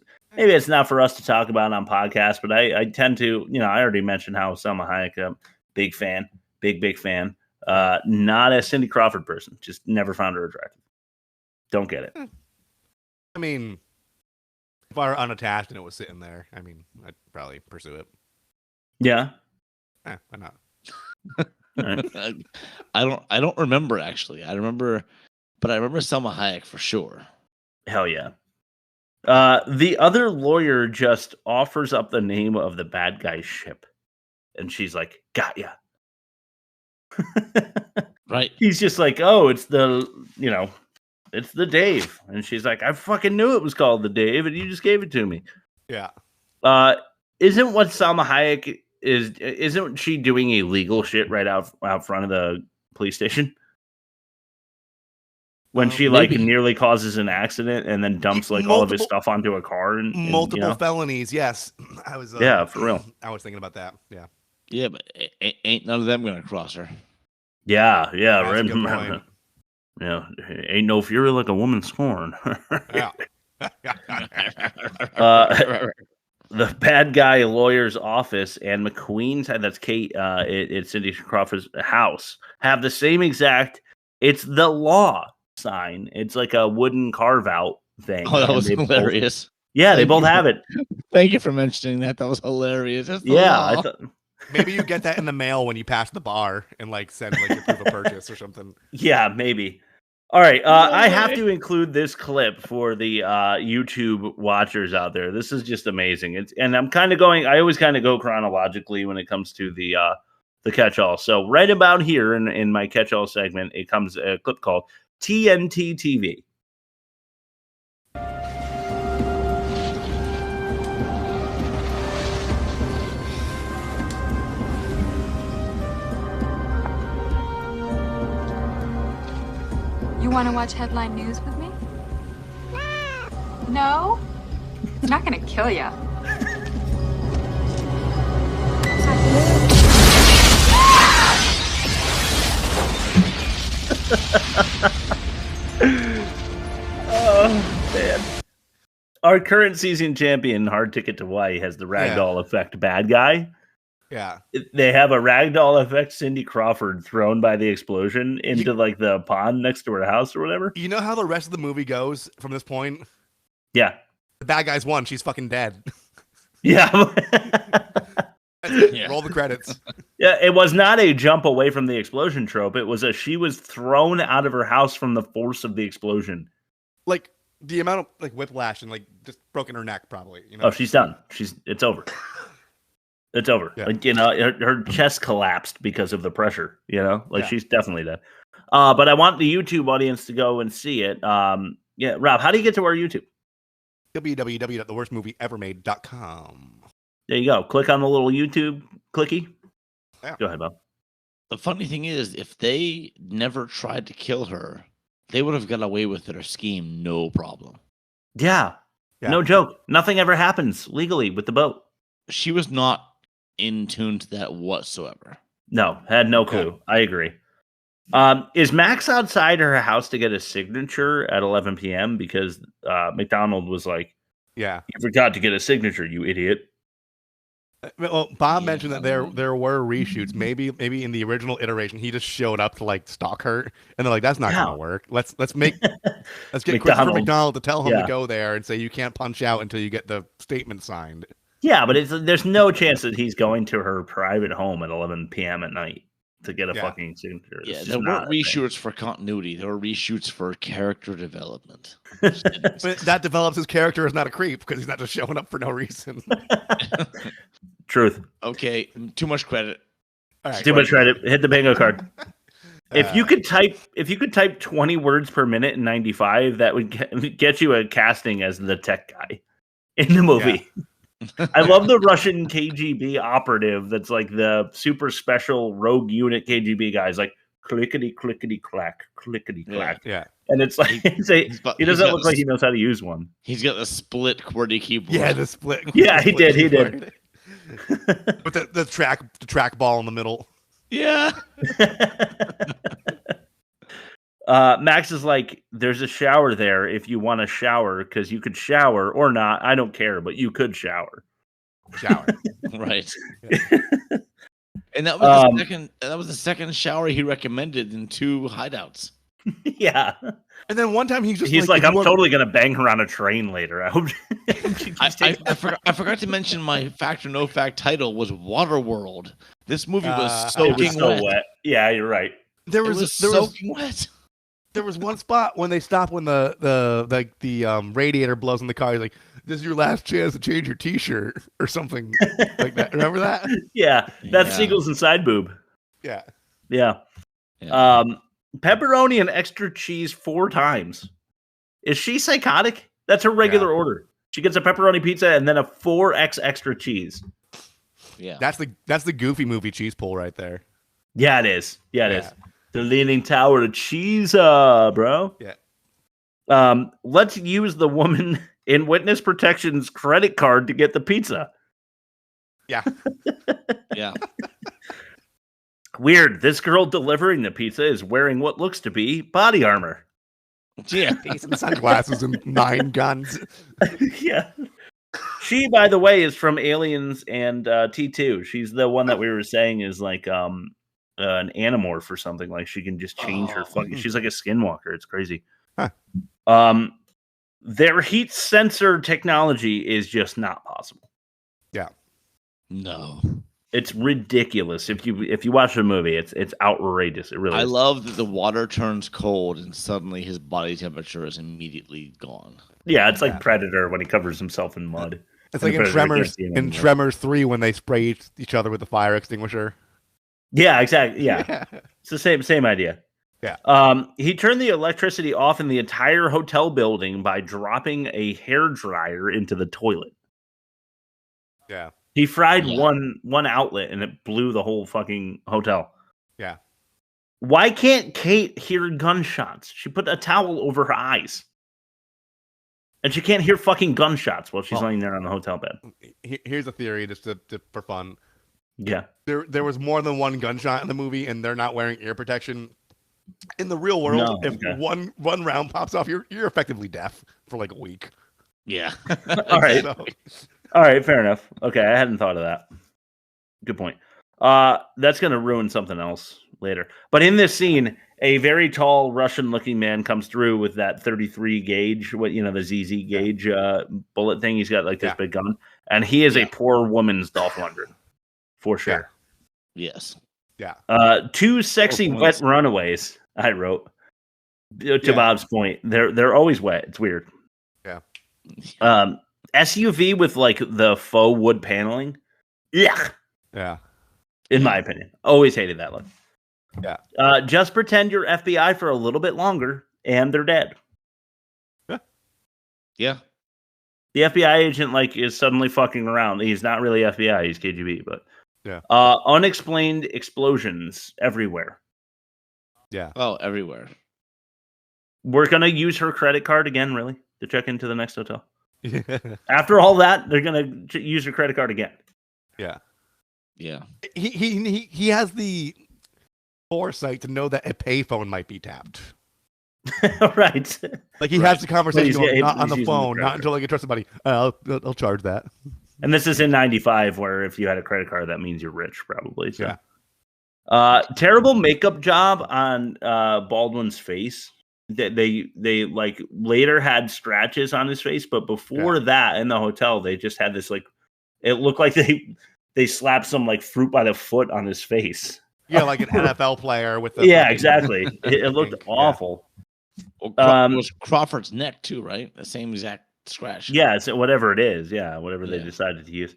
not for us to talk about on podcasts, but I tend to, I already mentioned how Selma Hayek, big fan, big fan. Not a Cindy Crawford person. Just never found her attractive. Don't get it. I mean, if I were unattached and it was sitting there, I'd probably pursue it. Yeah. Why not? Right. I don't remember actually. I remember Selma Hayek for sure. Hell yeah. The other lawyer just offers up the name of the bad guy's ship, and she's like, "Got ya." Right. He's just like, "Oh, it's the Dave," and she's like, "I fucking knew it was called the Dave, and you just gave it to me." Yeah. Isn't what Salma Hayek isn't she doing illegal shit right out front of the police station? When she nearly causes an accident and then dumps all of his stuff onto a car and multiple felonies. Yes, I was. For real. I was thinking about that. Yeah. Yeah, but ain't none of them gonna cross her. Yeah, right. That's a good point. Yeah, ain't no fury like a woman scorn. Yeah. The bad guy lawyer's office and McQueen's, that's Kate, it's Cindy Crawford's house, have the same exact, it's the law sign. It's like a wooden carve out thing. Oh, that was hilarious. They both have it. Thank you for mentioning that. That was hilarious. I thought. Maybe you get that in the mail when you pass the bar and send your proof of purchase or something. Yeah, maybe. All right, I have to include this clip for the YouTube watchers out there. This is just amazing. And I'm kind of going. I always kind of go chronologically when it comes to the catch-all. So right about here in my catch-all segment, it comes a clip called TNT TV. You want to watch headline news with me? No, it's not gonna kill you. Oh man! Our current season champion, Hard Ticket to Hawaii, has the ragdoll effect bad guy. Yeah. They have a ragdoll effect Cindy Crawford thrown by the explosion into like the pond next to her house or whatever. You know how the rest of the movie goes from this point? Yeah. The bad guy's won. She's fucking dead. Yeah. Roll the credits. Yeah, it was not a jump away from the explosion trope. It was she was thrown out of her house from the force of the explosion. Like the amount of like whiplash and like just broken her neck probably. You know? Oh, she's done. It's over. It's over. Yeah. Like, her chest collapsed because of the pressure, she's definitely dead. But I want the YouTube audience to go and see it. Rob, how do you get to our YouTube? www.theworstmovieevermade.com. There you go. Click on the little YouTube clicky. Yeah. Go ahead, Bob. The funny thing is, if they never tried to kill her, they would have got away with their scheme, no problem. Yeah. No joke. Nothing ever happens legally with the boat. She was not in tune to that whatsoever. No, had no clue. I agree. Is Max outside her house to get a signature at 11 p.m. because McDonald was like, "Yeah, you forgot to get a signature, you idiot." Well, Bob mentioned that there were reshoots. Maybe in the original iteration, he just showed up to like stalk her, and they're like, "That's not going to work. Let's get Christopher McDonald to tell him to go there and say you can't punch out until you get the statement signed." Yeah, but there's no chance that he's going to her private home at 11 p.m. at night to get a fucking signature. Yeah, there weren't reshoots for continuity. There were reshoots for character development. But that develops his character as not a creep because he's not just showing up for no reason. Truth. Okay, too much credit. All right, too much credit. Hit the bingo card. If you could type 20 words per minute in 95, that would get you a casting as the tech guy in the movie. Yeah. I love the Russian KGB operative that's like the super special rogue unit KGB guys, like clickety clickety clack, clickety clack. Yeah. And it's like he doesn't look like he knows how to use one. He's got the split QWERTY keyboard. Yeah, the split. Yeah, he did. With the track ball in the middle. Yeah. Max is like, there's a shower there if you want to shower, because you could shower or not. I don't care, but you could shower. Right. And that was the second shower he recommended in 2 hideouts. Yeah. And then one time he's like, I'm totally gonna bang her on a train later. I hope. I forgot to mention my fact or no fact title was Waterworld. This movie was soaking wet. Yeah, you're right. There was soaking wet. There was one spot when they stop when the radiator blows in the car. He's like, "This is your last chance to change your T-shirt" or something like that. Remember that? Yeah, that's Siegel's inside boob. Yeah. Pepperoni and extra cheese 4 times. Is she psychotic? That's her regular order. She gets a pepperoni pizza and then a 4x extra cheese. Yeah, that's the Goofy movie cheese pull right there. Yeah, it is. Yeah, it is. The Leaning Tower of Cheese, bro. Yeah. Let's use the woman in witness protection's credit card to get the pizza. Yeah. Yeah. Weird. This girl delivering the pizza is wearing what looks to be body armor. Yeah. Some sunglasses and 9 guns. Yeah. She, by the way, is from Aliens and T2. She's the one that we were saying is like an animorph or something. Like she can just change her fucking. She's like a skinwalker. It's crazy. Huh. Their heat sensor technology is just not possible. Yeah. No. It's ridiculous. If you watch the movie, it's outrageous. It really is. I love that the water turns cold and suddenly his body temperature is immediately gone. Yeah, it's like Predator when he covers himself in mud. It's like in Tremors 3 when they spray each other with the fire extinguisher. Yeah, exactly. Yeah. It's the same idea. Yeah. He turned the electricity off in the entire hotel building by dropping a hairdryer into the toilet. Yeah. He fried one outlet and it blew the whole fucking hotel. Yeah. Why can't Kate hear gunshots? She put a towel over her eyes. And she can't hear fucking gunshots while she's laying there on the hotel bed. Here's a theory, just for fun. Yeah. There was more than one gunshot in the movie, and they're not wearing ear protection. In the real world, if one round pops off, you're effectively deaf for like a week. Yeah. All right. All right, fair enough. Okay, I hadn't thought of that. Good point. That's going to ruin something else later. But in this scene, a very tall Russian-looking man comes through with that 33 gauge, the ZZ gauge bullet thing. He's got like this big gun, and he is a poor woman's Dolph Lundgren, for sure. Yes. Yeah. Two sexy wet runaways. I wrote to Bob's point. They're always wet. It's weird. Yeah. SUV with like the faux wood paneling. Yeah. Yeah. In my opinion, always hated that look. Yeah. Just pretend you're FBI for a little bit longer, and they're dead. Yeah. Yeah. The FBI agent is suddenly fucking around. He's not really FBI. He's KGB, but yeah. Unexplained explosions everywhere. Yeah. Oh, everywhere. We're gonna use her credit card again, really, to check into the next hotel. After all that, they're gonna use her credit card again. Yeah. Yeah. He has the foresight to know that a payphone might be tapped. Right. Like he has the conversation going, not on the phone, not card. until I can trust somebody. I'll charge that. And this is in 95, where if you had a credit card, that means you're rich, probably. So. Yeah. Terrible makeup job on Baldwin's face. They like later had scratches on his face, but before that in the hotel, they just had this it looked like they slapped some fruit by the foot on his face. Yeah, like an NFL player with the exactly. It looked awful. Well, it was Crawford's neck too, right? The same exact scratch. Yeah, so whatever it is, whatever they decided to use.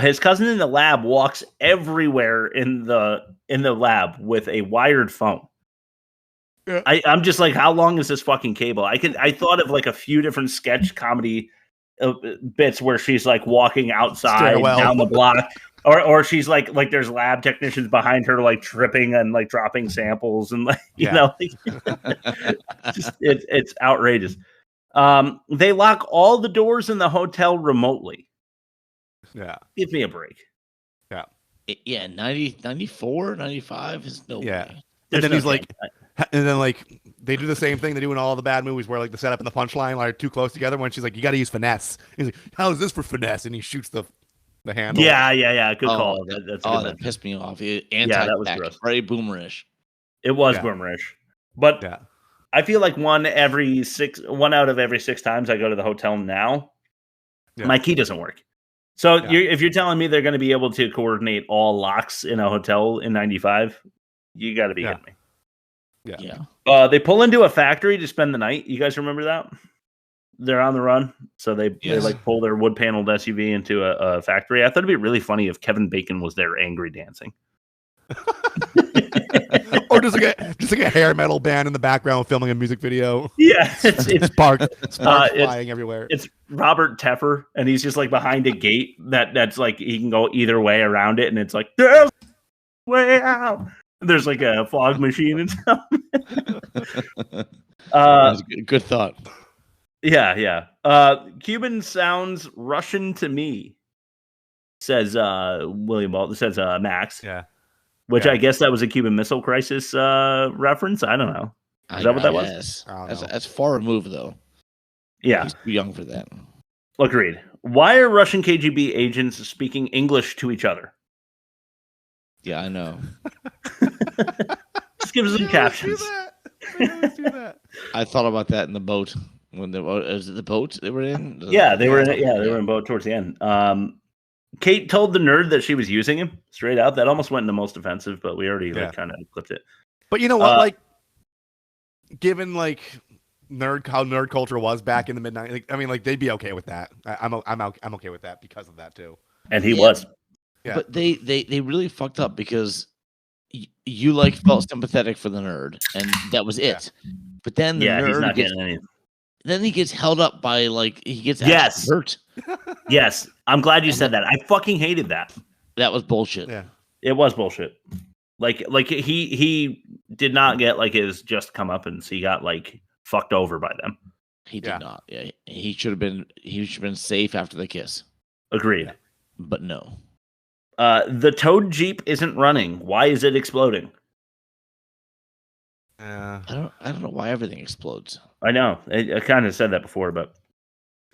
His cousin in the lab walks everywhere in the lab with a wired phone. Yeah. I'm just like, how long is this fucking cable? I thought of a few different sketch comedy bits where she's walking outside down the block, or she's like there's lab technicians behind her tripping and dropping samples and it's outrageous. They lock all the doors in the hotel remotely. Yeah. Give me a break. Yeah. 94, 95 is no way. And then he's and then they do the same thing they do in all the bad movies where the setup and the punchline are too close together when she's like, you got to use finesse. He's like, how is this for finesse? And he shoots the handle. Yeah. Good call. That pissed me off. That was gross. Very boomerish. It was boomerish. But I feel like one out of every 6 times I go to the hotel now, my key doesn't work. So if you're telling me they're going to be able to coordinate all locks in a hotel in 95, you got to be kidding me. Yeah. They pull into a factory to spend the night. You guys remember that? They're on the run, so they pull their wood paneled SUV into a factory. I thought it'd be really funny if Kevin Bacon was there angry dancing. Or just like a hair metal band in the background filming a music video. Yeah, it's sparks flying everywhere. It's Robert Teffer, and he's just behind a gate that's he can go either way around it, and it's there's way out. There's a fog machine and stuff. Good thought. Yeah. Cuban sounds Russian to me, says William Baldwin. Says Max. Yeah. Which I guess that was a Cuban Missile Crisis reference. I don't know. Is that what that was? That's far removed, though. Yeah. He's too young for that. Agreed. Why are Russian KGB agents speaking English to each other? Yeah, I know. Just give us some captions. I thought about that in the boat. Was it the boat they were in? Yeah, they were in it. Yeah, they were in boat towards the end. Kate told the nerd that she was using him straight out. That almost went into most offensive, but we already kind of clipped it. But you know what? Given how nerd culture was back in the mid-90s, they'd be okay with that. I'm okay with that because of that too. And he was. Yeah. But they really fucked up because you felt sympathetic for the nerd, and that was it. But then the nerd he's not getting anything. Then he gets held up by he gets hurt. Yes, I'm glad you said that. I fucking hated that. That was bullshit. Yeah, it was bullshit. He did not get his just comeuppance. He got fucked over by them. He did not. Yeah, he should have been. He should have been safe after the kiss. Agreed. But no. The towed Jeep isn't running. Why is it exploding? I don't know why everything explodes. I know. I kind of said that before, but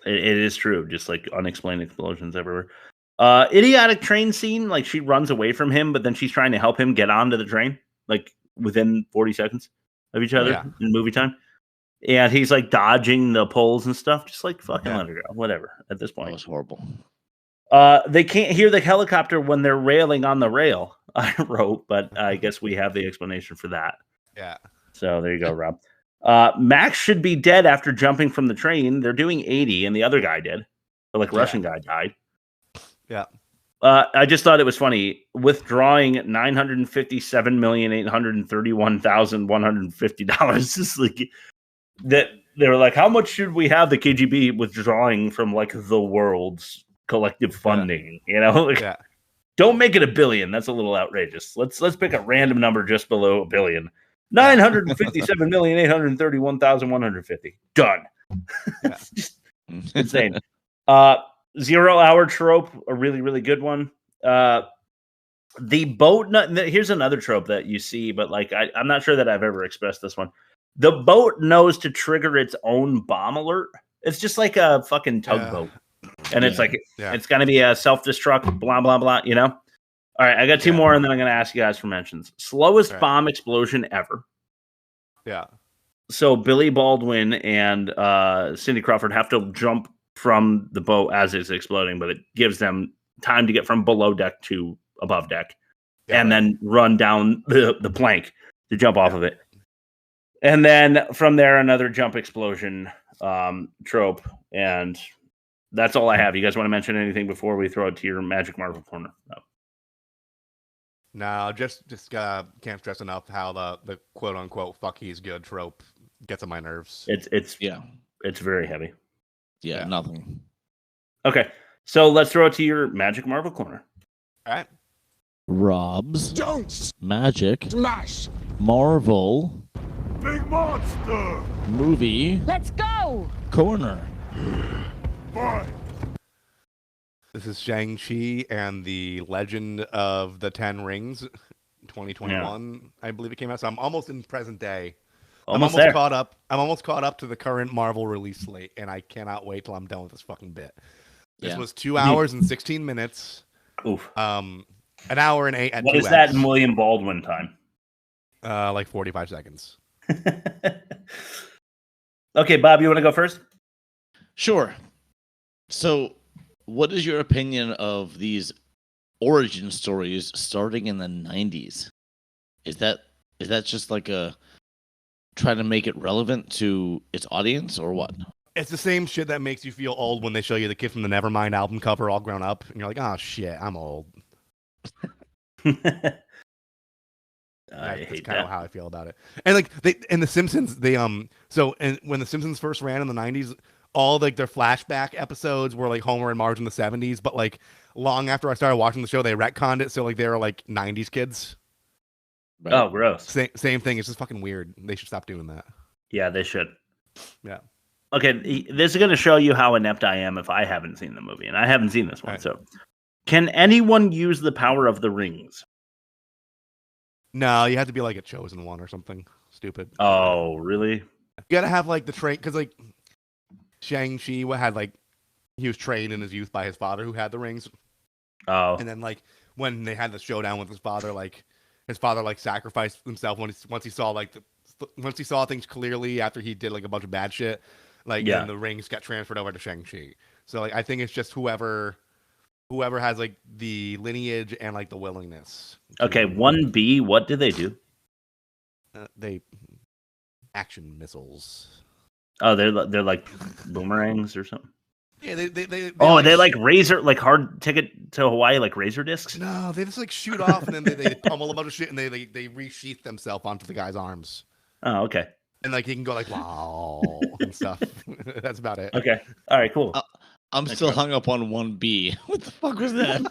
it is true. Just like unexplained explosions everywhere. Idiotic train scene. Like she runs away from him, but then she's trying to help him get onto the train. Like within 40 seconds of each other in movie time. And he's like dodging the poles and stuff. Just like fucking let her go. Whatever. At this point, that was horrible. They can't hear the helicopter when they're railing on the rail. I wrote, but I guess we have the explanation for that. Yeah. So there you go, Rob. Max should be dead after jumping from the train. They're doing 80, and the other guy did. The Russian guy died. Yeah. I just thought it was funny. Withdrawing $957,831,150. It's like that. They were like, how much should we have the KGB withdrawing from like the world's collective funding? You know, like, don't make it $1 billion. That's a little outrageous. Let's pick a random number just below $1 billion. 957,831,150. Done. It's just insane. 0 hour trope, a really, really good one. The boat. Here's another trope that you see, but like I'm not sure that I've ever expressed this one. The boat knows to trigger its own bomb alert. It's just like a fucking tugboat. And it's like, it's going to be a self-destruct, blah, blah, blah, you know? All right, I got two more, and then I'm going to ask you guys for mentions. Slowest bomb explosion ever. Yeah. So Billy Baldwin and Cindy Crawford have to jump from the boat as it's exploding, but it gives them time to get from below deck to above deck and then run down the plank to jump off of it. And then from there, another jump explosion trope. And that's all I have. You guys want to mention anything before we throw it to your Magic Marvel corner? No, just can't stress enough how the quote unquote "fuck he's good" trope gets on my nerves. It's very heavy. Yeah, nothing. Okay, so let's throw it to your Magic Marvel corner. All right. Rob's Don't Magic smash Marvel big monster movie Let's go. corner. Boy. This is Shang-Chi and the Legend of the Ten Rings, 2021, I believe it came out. So I'm almost in present day. I'm almost caught up. I'm almost caught up to the current Marvel release slate, and I cannot wait till I'm done with this fucking bit. This was 2 hours and 16 minutes. Oof. An hour and 8. What is that in William Baldwin time? Like 45 seconds. Okay, Bob, you want to go first? Sure. So, what is your opinion of these origin stories starting in the 90s? Is that just like a trying to make it relevant to its audience, or what? It's the same shit that makes you feel old when they show you the kid from the Nevermind album cover all grown up, and you're like, oh shit, I'm old. I That's hate kind that. of how I feel about it. And like the Simpsons, when the Simpsons first ran in the 90s, all like their flashback episodes were like Homer and Marge in the 70s, but like long after I started watching the show, they retconned it so like they were like 90s kids. Right. Oh, gross. Same thing. It's just fucking weird. They should stop doing that. Yeah, they should. Yeah. Okay, this is going to show you how inept I am if I haven't seen the movie, and I haven't seen this one. Right. So, can anyone use the power of the rings? No, you have to be like a chosen one or something stupid. Oh, really? You gotta have like the train, because like Shang-Chi had like he was trained in his youth by his father who had the rings. Oh. And then like when they had the showdown with his father, like his father like sacrificed himself once he saw things clearly after he did like a bunch of bad shit. Like and the rings got transferred over to Shang-Chi. So like I think it's just whoever has like the lineage and like the willingness. Okay, 1B, what do they do? They action missiles. Oh, they're like boomerangs or something. Yeah, they they like razor, like hard ticket to Hawaii, like razor discs. No, they just like shoot off and then they pummel a bunch of shit and they resheath themselves onto the guy's arms. Oh, okay. And like he can go like wow and stuff. That's about it. Okay. All right. Cool. I'm still hung up on 1B. What the fuck was that?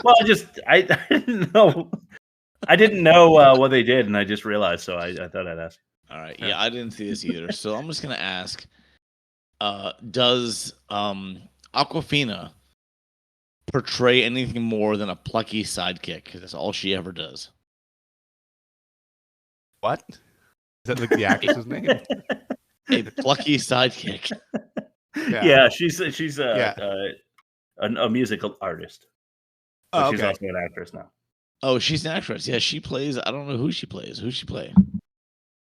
Well, I didn't know. I didn't know what they did, and I just realized, so I thought I'd ask. All right. Yeah, I didn't see this either. So I'm just gonna ask: Does Aquafina portray anything more than a plucky sidekick? That's all she ever does. What? Is that like the actress's name? A plucky sidekick. Yeah, she's a musical artist. But Oh, she's okay. also an actress now. Oh, she's an actress. Yeah, she plays. I don't know who she plays. Who's she play?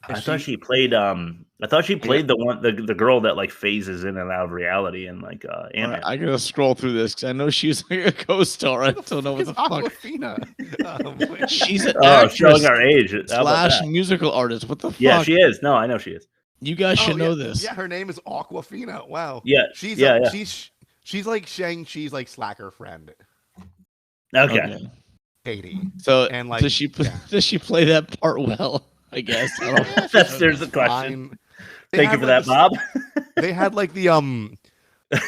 I thought she played the girl that like phases in and out of reality and like Ant-Man. I gotta scroll through this because I know she's like a co-star. I don't know what the fuck. Aquafina. She's an actress showing our age. How about / that? musical artist. What the fuck? Yeah, she is. No, I know she is. You guys should know this. Yeah, her name is Aquafina. Wow. Yeah, she's like Shang-Chi's like slacker friend. Okay. Katie. So and like does she play that part well? I guess. I don't know. There's the question. They Thank you had, for like, that, Bob. They had like the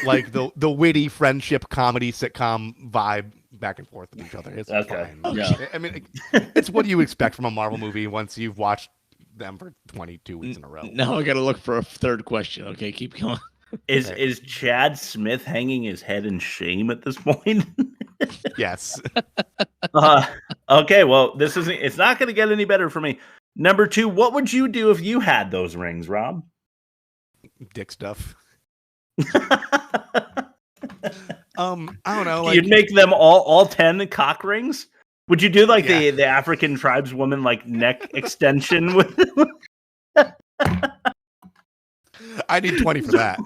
like the witty friendship comedy sitcom vibe back and forth with each other. It's fine. Yeah. I mean, it's what you expect from a Marvel movie once you've watched them for 22 weeks in a row. Now I gotta look for a third question. Okay, keep going. Is Chad Smith hanging his head in shame at this point? Yes. Okay, well, it's not going to get any better for me. Number 2, what would you do if you had those rings, Rob? Dick stuff. I don't know. Like, You'd make them all 10 cock rings? Would you do like the African tribeswoman like neck extension with? I need 20 for that.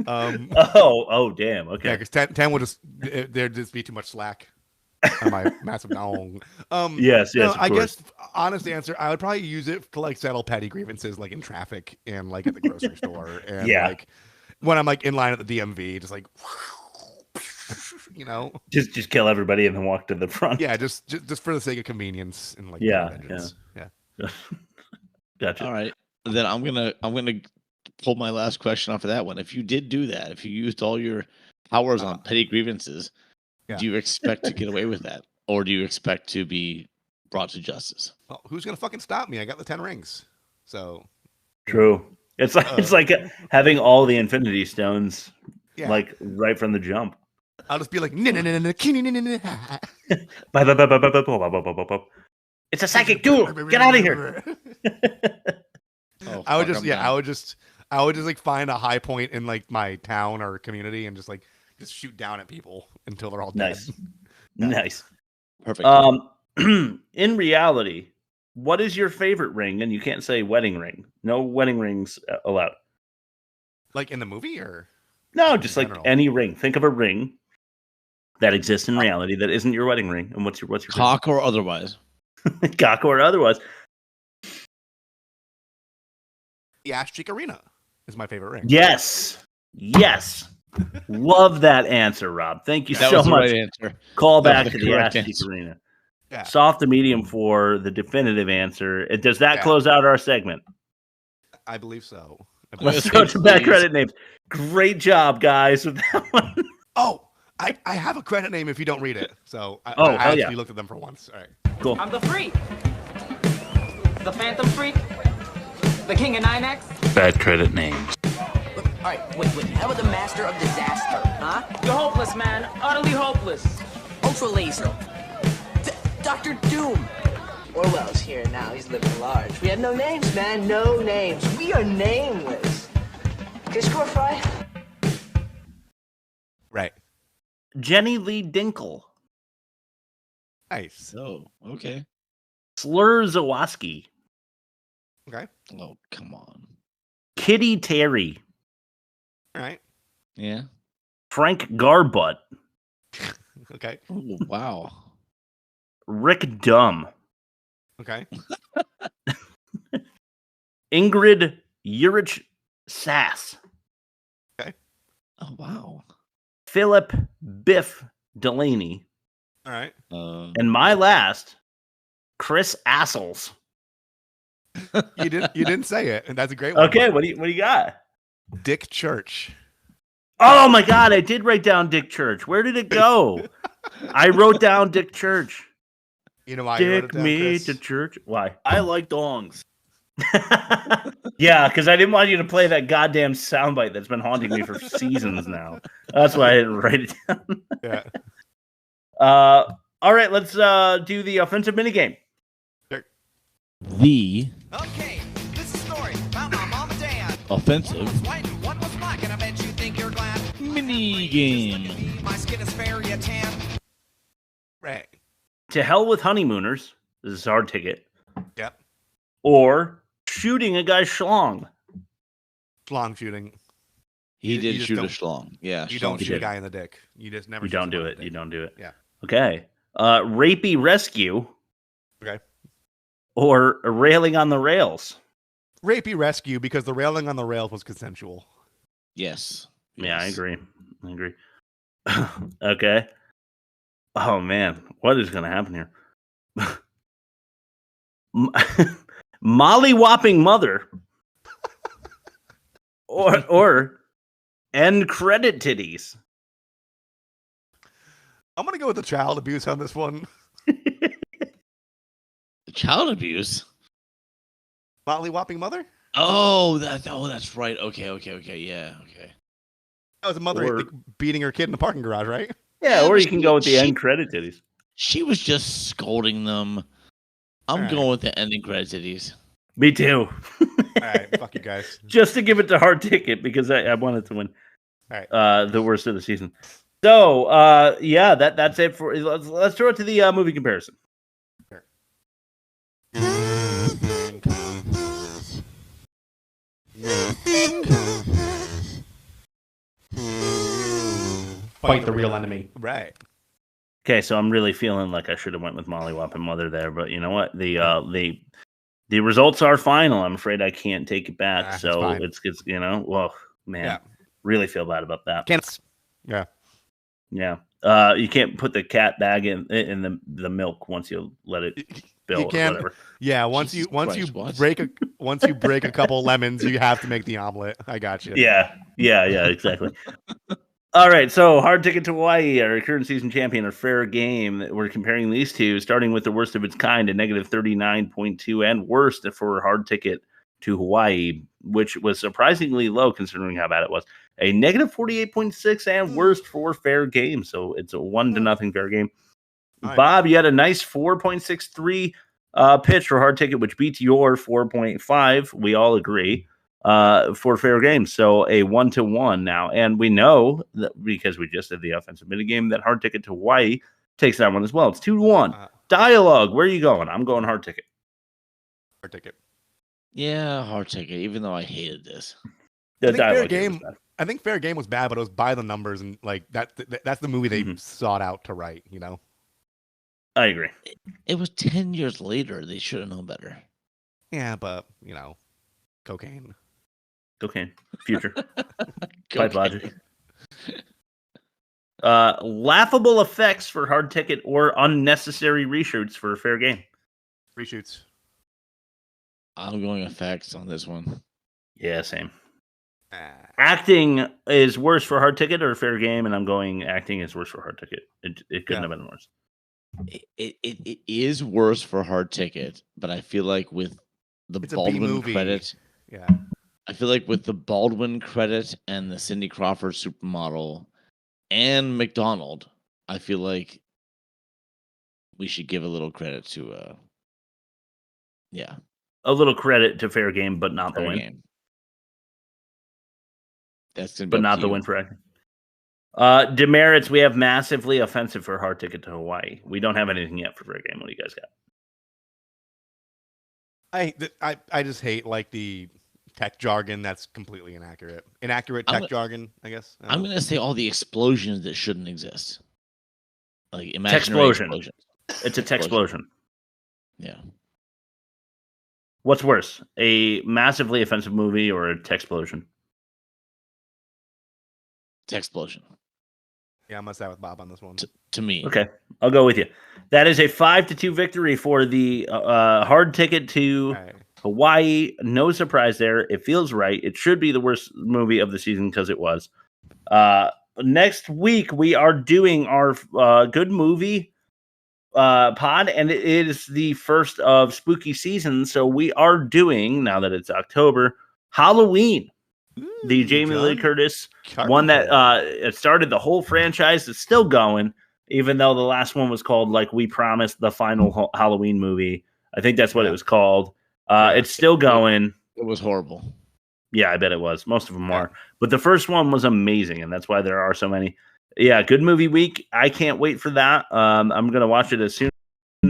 Oh, damn. Okay. Yeah, because 10 would there'd just be too much slack on my massive dong. Yes. No, Of I course. guess honest answer, I would probably use it to like settle petty grievances, like in traffic and like at the grocery store, and like when I'm like in line at the DMV, just like just kill everybody and then walk to the front. Yeah, just for the sake of convenience and like yeah. Gotcha. All right, then I'm gonna pull my last question off of that one. If you did do that, if you used all your powers on petty grievances, do you expect to get away with that, or do you expect to be brought to justice? Well, who's gonna fucking stop me? I got the 10 rings, so true. It's like having all the Infinity Stones, like right from the jump. I'll just be like, it's a psychic duel. Get out of here. I would just like find a high point in like my town or community and just shoot down at people until they're all dead. Nice. Perfect. In reality, what is your favorite ring? And you can't say wedding ring. No wedding rings allowed. Like in the movie, or no, just like any ring. Think of a ring that exists in reality that isn't your wedding ring. And what's your cock or otherwise? Cock or otherwise. The Ash Cheek Arena is my favorite ring. Yes. Love that answer, Rob. Thank you that so was the much. Right answer. Call That back was to the the correct Ash Cheek answer. Arena. Yeah. Soft to medium for the definitive answer. Does that close out our segment? I believe so. Let's go to back credit names. Great job, guys, with that one. Oh, I have a credit name if you don't read it. So I actually looked at them for once. All right. Cool. I'm the Freak. The Phantom Freak. The King of 9X. Bad credit names. All right, wait. How about the Master of Disaster, huh? You're hopeless, man. Utterly hopeless. Ultra Laser. Dr. Doom. Orwell's here now. He's living large. We have no names, man. No names. We are nameless. Okay, score 5. Right. Jenny Lee Dinkle. Nice. Oh, okay. Slur Zawoski. Okay. Oh, come on. Kitty Terry. All right. Yeah. Frank Garbutt. Okay. Oh, wow. Rick Dumb. Okay. Ingrid Urich Sass. Okay. Oh, wow. Philip Biff Delaney. All right. And my last, Chris Assels. You didn't say it, and that's a great one. Okay, what do you got? Dick Church. Oh my God, I did write down Dick Church. Where did it go? I wrote down Dick Church. You know why you wrote it Dick down, me Chris? to church. Why? I like dongs. Yeah, because I didn't want you to play that goddamn soundbite that's been haunting me for seasons now. That's why I didn't write it down. Yeah. All right, let's do the offensive minigame. The Okay, this is a story about my mom and dad. offensive What was mine? I bet you think you're glad. mini game. My skin is very tan. Right. To hell with honeymooners. This is our ticket. Yep. Or shooting a guy's schlong. Schlong shooting. He You did just shoot a don't- schlong. Yeah, You schlong don't shoot a shit. guy in the dick. You just never. You shoot don't do someone in it. the You dick. don't do it. Yeah. Okay. Rapey rescue. Okay. Or railing on the rails. Rapey rescue because the railing on the rails was consensual. Yes. Yeah, I Yes. agree. Okay. Oh man, what is going to happen here? Molly whopping mother, or end credit titties. I'm gonna go with the child abuse on this one. Child abuse. Molly whopping mother. That's right. Okay. Yeah. Okay. That was a mother Or- I think, beating her kid in the parking garage, right? Yeah, or but you can go with the end credit titties. She was just scolding them. I'm All right. going with the ending credit titties. Me too. All right, fuck you guys. Just to give it to hard ticket because I wanted to win. All right. The worst of the season. So yeah, that's it for. Let's throw it to the movie comparison. Fight the real enemy. Right. Okay, so I'm really feeling like I should have went with Molly Whopping Mother there, but you know what? The results are final. I'm afraid I can't take it back. It's So fine. it's you know, well, man, Yeah. really feel bad about that. Yeah. Yeah. You can't put the cat bag in the milk once you let it build You or can't. whatever. Yeah. Once you Christ, what? break a couple lemons, you have to make the omelet. I got you. Yeah, exactly. All right, so hard ticket to Hawaii, our current season champion, or fair game. We're comparing these two, starting with the worst of its kind, a negative 39.2, and worst for hard ticket to Hawaii, which was surprisingly low considering how bad it was. A negative 48.6 and worst for fair game. So it's a 1-0 fair game. All right. Bob, you had a nice 4.63 pitch for hard ticket, which beats your 4.5. We all agree. For fair game. So a 1-1 now. And we know that because we just did the offensive minigame that hard ticket to Hawaii takes that one as well. It's 2-1. Dialogue. Where are you going? I'm going hard ticket. Hard ticket. Yeah, hard ticket. Even though I hated this. The I think fair dialogue here game. was bad. I think fair game was bad, but it was by the numbers and like that's the movie they Mhm. sought out to write. You know. I agree. It was 10 years later. They should have known better. Yeah, but you know, cocaine. Cocaine. Future. Pipe Cocaine. logic. Laughable effects for hard ticket or unnecessary reshoots for fair game. Reshoots. I'm going effects on this one. Yeah, same. Ah. Acting is worse for hard ticket or fair game, and I'm going acting is worse for hard ticket. It couldn't have been worse. It is worse for hard ticket, but I feel like with the It's a Baldwin B-movie. credit, Yeah. I feel like with the Baldwin credit and the Cindy Crawford supermodel and McDonald, I feel like we should give a little credit to yeah, A little credit to fair game, but not the fair win. game. That's gonna be But up not to the you. win for acting. Demerits, we have massively offensive for hard ticket to Hawaii. We don't have anything yet for fair game. What do you guys got? I just hate like the tech jargon that's completely inaccurate. Inaccurate I'm tech gonna- jargon, I guess. I don't I'm know. gonna say all the explosions that shouldn't exist, like imaginary Texplosion. explosions. It's a texplosion. Yeah. What's worse, a massively offensive movie or a texplosion? Texplosion. Yeah, I'm gonna side with Bob on this one. To me. Okay, I'll go with you. That is a 5-2 victory for the hard ticket to Hawaii. No surprise there. It feels right. It should be the worst movie of the season because it was. Next week we are doing our good movie pod, and it is the first of spooky season. So we are doing, now that it's October, Halloween. The Jamie Lee Curtis one that it started the whole franchise. It's still going, even though the last one was called, like we promised, the final Halloween movie. I think that's what it was called. It's still going. It was horrible. Yeah, I bet it was. Most of them are. But the first one was amazing, and that's why there are so many. Yeah, good movie week. I can't wait for that. I'm going to watch it as soon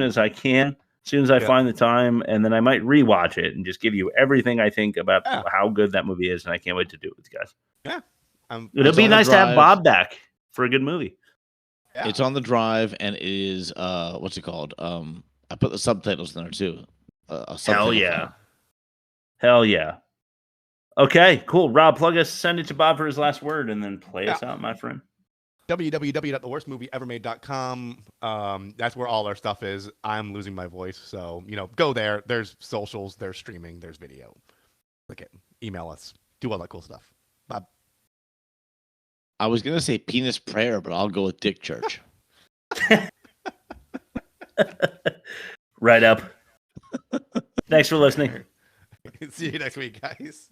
as I can, as soon as I find the time, and then I might rewatch it and just give you everything I think about how good that movie is, and I can't wait to do it with you guys. Yeah. It'll be nice to have Bob back for a good movie. Yeah. It's on the drive, and it is, what's it called? I put the subtitles in there, too. Hell yeah. Hell yeah. Okay, cool. Rob, plug us, send it to Bob for his last word, and then play us out, my friend. www.theworstmovieevermade.com. That's where all our stuff is. I'm losing my voice, so go there. There's socials, there's streaming, there's video. Click it. Email us. Do all that cool stuff. Bob. I was gonna say penis prayer, but I'll go with Dick Church. Right up. Thanks for listening. See you next week, guys.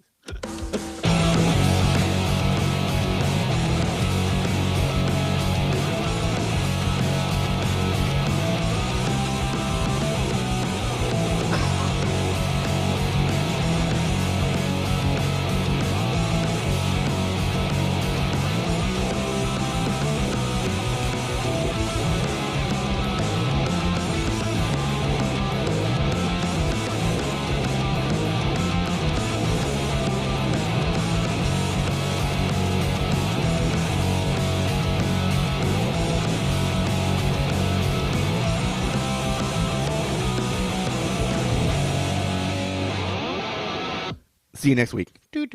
See you next week. Bye,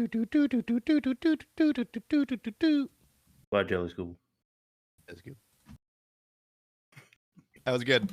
Jelly School. That was good. That was good.